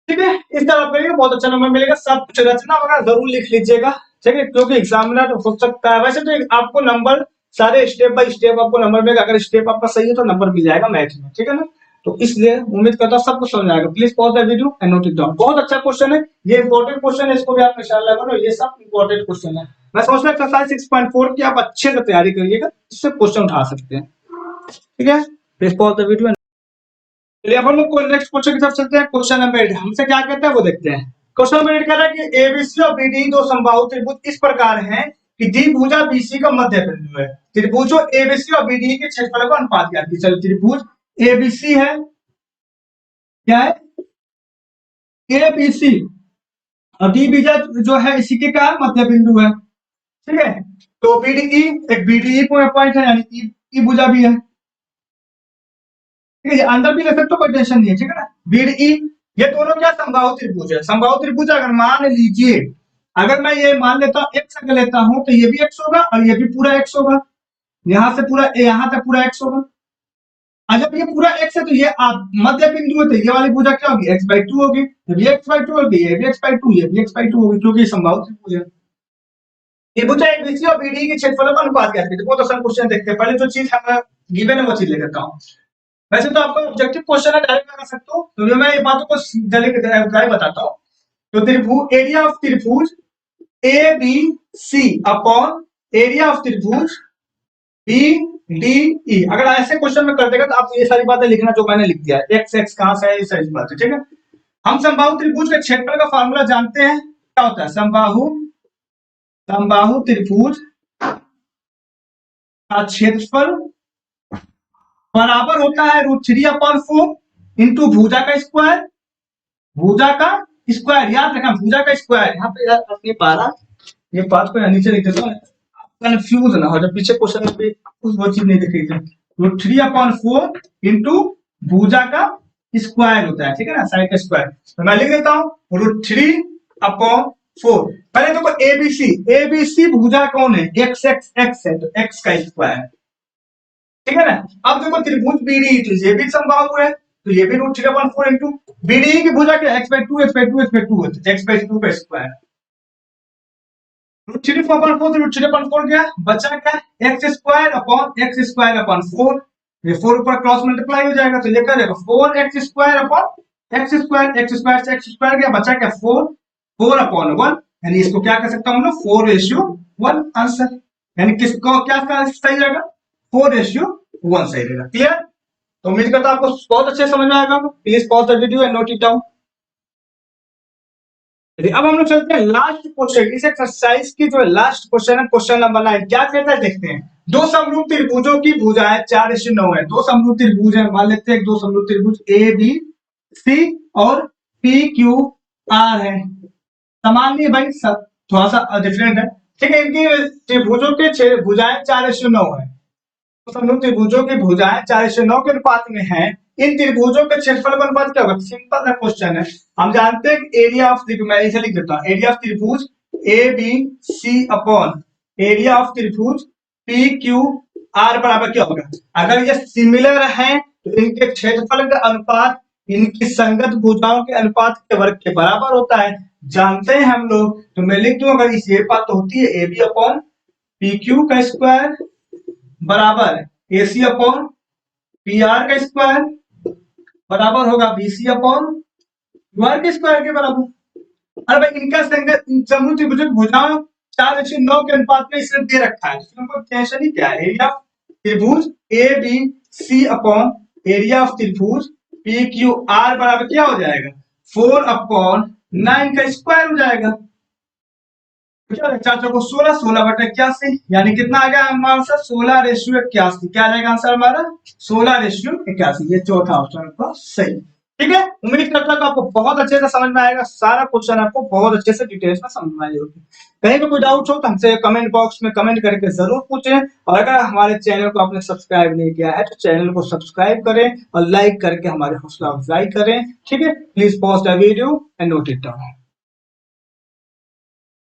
ठीक है, इस तरह करिए, बहुत अच्छा नंबर मिलेगा। सब कुछ रचना वगैरह जरूर लिख लीजिएगा, ठीक है, क्योंकि एग्जामिनर हो सकता है, वैसे तो आपको नंबर सारे स्टेप बाय स्टेप आपको नंबर मिलेगा, अगर स्टेप आपका सही है तो नंबर मिल जाएगा मैथ में, ठीक है ना। तो इसलिए उम्मीद करता हूँ सब कुछ समझ आएगा। Please pause the video and note it down. बहुत अच्छा क्वेश्चन है, ये इंपॉर्टेंट क्वेश्चन है, इसको भी आप इंशाल्लाह करो, ये सब इंपॉर्टेंट क्वेश्चन है। मैं सोच रहा हूँ एक्सरसाइज 6.4 की आप अच्छे से तैयारी करिएगा, इससे क्वेश्चन उठा सकते हैं, ठीक है। Please pause the video. चलिए अब हम लोग नेक्स्ट क्वेश्चन की तरफ चलते हैं। क्वेश्चन नंबर 8 हमसे क्या कहता है वो देखते हैं। क्वेश्चन नंबर 8 कह रहा है कि एबीसी और बीडी दो समबाहु त्रिभुज इस प्रकार हैं कि डी भुजा बीसी का मध्य बिंदु है। त्रिभुजों एबीसी और बीडी के क्षेत्रफल का अनुपात ज्ञात कीजिए। चलो त्रिभुज एबीसी है, क्या है एबीसी, और डी भुजा जो है इसी के क्या मध्य बिंदु है, ठीक है। तो बीडीई एक बीडीई पॉइंट है, यानी ई भुजा भी है, ठीक है, अंदर भी ले सकते हो, कोई टेंशन नहीं है, ठीक है ना। बीडई ये दोनों क्या समबाहु त्रिभुज है। समबाहु त्रिभुज अगर मान लीजिए, अगर मैं ये मान लेता हूँ एक्स अगर लेता हूं तो ये भी एक्स होगा और ये भी पूरा एक्स होगा, यहां से पूरा यहां तक पूरा एक्स होगा। और जब ये पूरा एक्स है तो ये आप मध्य बिंदु है, तो ये वाली भुजा क्या होगी x/2 होगी, जब ये x/2 होगी ये भी x/2, ये भी x/2 होगी, क्योंकि समबाहु त्रिभुज है। ये भुजा एबीसी और बीडी के क्षेत्रफलों का अनुपात क्या है। बहुत आसान क्वेश्चन देखते हैं, पहले जो चीज हमें गिवन है वो चीज ले लेता हूँ। वैसे तो आपका ऑब्जेक्टिव क्वेश्चन है, डायरेक्ट लगा सकते हो, तो मैं ये बातों को जल्दी बताता हूँ। तो त्रिभुज एरिया ऑफ त्रिभुज A B C upon area of त्रिभुज बी डी ई, अगर ऐसे क्वेश्चन में कर देगा तो आप ये सारी बातें लिखना जो मैंने लिख दिया है, एक्स एक्स कहां से है, ये सारी बातें, ठीक है। हम समबाहु त्रिभुज के क्षेत्रफल का फार्मूला जानते हैं, क्या होता है समबाहु त्रिभुज का क्षेत्रफल बराबर होता है √3/4 इंटू भुजा का स्क्वायर, भुजा का स्क्वायर, याद रखना भुजा का स्क्वायर। यहाँ पे अपने पारा ये बात को नीचे लिख देता हूँ, कंफ्यूज ना हो, जब पीछे क्वेश्चन में कुछ वो चीज नहीं दिख रही थी। √3/4 इंटू भुजा का स्क्वायर होता है, ठीक है ना, साइड का स्क्वायर। तो मैं लिख देता हूँ √3/4 4। पहले देखो एबीसी, एबीसी भुजा कौन है, एक्स एक्स एक्स है, तो एक्स का स्क्वायर, ठीक है ना। अब देखो त्रिभुज बीडी, तो ये भी समबाहु है, तो ये भी √3/4 इंटू बीडी की भुजा क्या, x/2 x/2 x/2 है, तो x/2 का स्क्वायर, √3/4 तो √3/4 क्या बचा, क्या x² अपॉन 4, ये 4 ऊपर क्रॉस मल्टीप्लाई हो जाएगा, तो ये क्या जाएगा 4x² अपॉन x² से x² क्या बचा, क्या 4/1, यानी इसको क्या कर सकता हूं हम लोग 4:1 आंसर, यानी किसको क्या सही रहेगा 4:1 सही रहेगा। क्लियर, तो उम्मीद करता हूं आपको बहुत अच्छे समझ में आएगा। Please pause the video and note it down. अब हम लोग चलते हैं लास्ट क्वेश्चन, इस एक्सरसाइज की जो लास्ट क्वेश्चन है, क्वेश्चन नंबर 9 क्या कहता है देखते हैं। दो समरूप त्रिभुजों की भुजाएं 4:9 है, दो समरूप त्रिभुज है, मान लेते हैं दो समरूप त्रिभुज ए बी सी और पी क्यू आर है, समान नहीं है भाई, सब थोड़ा सा डिफरेंट है, ठीक है। इनकी त्रिभुजों के भुजाएं 4:9 है, समरूप त्रिभुजों की भुजाएं 4:9 के अनुपात में है, इन त्रिभुजों के क्षेत्रफल का अनुपात क्या होगा, सिंपल सा क्वेश्चन है। हम जानते हैं एरिया ऑफ त्रिभुज, मैं इसे लिख देता हूं, एरिया ऑफ त्रिभुज A B C upon area of त्रिभुज पी क्यू आर बराबर क्या होगा। अगर ये सिमिलर है तो इनके क्षेत्रफल का अनुपात इनकी संगत भुजाओं के अनुपात के वर्ग के बराबर होता है, जानते हैं हम लोग। तो मैं लिख दूं, अगर इस ये बात तो होती है A B upon P Q का स्क्वायर बराबर AC अपॉन PR का स्क्वायर बराबर होगा BC अपॉन UR के स्क्वायर के बराबर। अरे भाई इनका संगत समरूप त्रिभुज भुजाओं 4:9 के अनुपात में इसने दे रखा है, तो हमको टेंशन ही क्या है, एरिया ऑफ त्रिभुज ABC अपॉन एरिया ऑफ त्रिभुज PQR बराबर क्या हो जाएगा 4/9 का स्क्वायर हो जाएगा। चार चौको 16, 16/81, यानी कितना आ गया हमारे पास 16:81, क्या रहेगा आंसर हमारा 16:81, ये चौथा ऑप्शन आपका सही। ठीक है, उम्मीद करता हूं आपको बहुत अच्छे से समझ में आएगा, सारा क्वेश्चन आपको बहुत अच्छे से डिटेल्स में समझ में आएगा। कहीं भी कोई डाउट हो तो हमसे कमेंट बॉक्स में कमेंट करके जरूर पूछें, और अगर हमारे चैनल को आपने सब्सक्राइब नहीं किया है तो चैनल को सब्सक्राइब करें और लाइक करके हमारे हौसला अफजाई करें। ठीक है, please pause the video and note it down.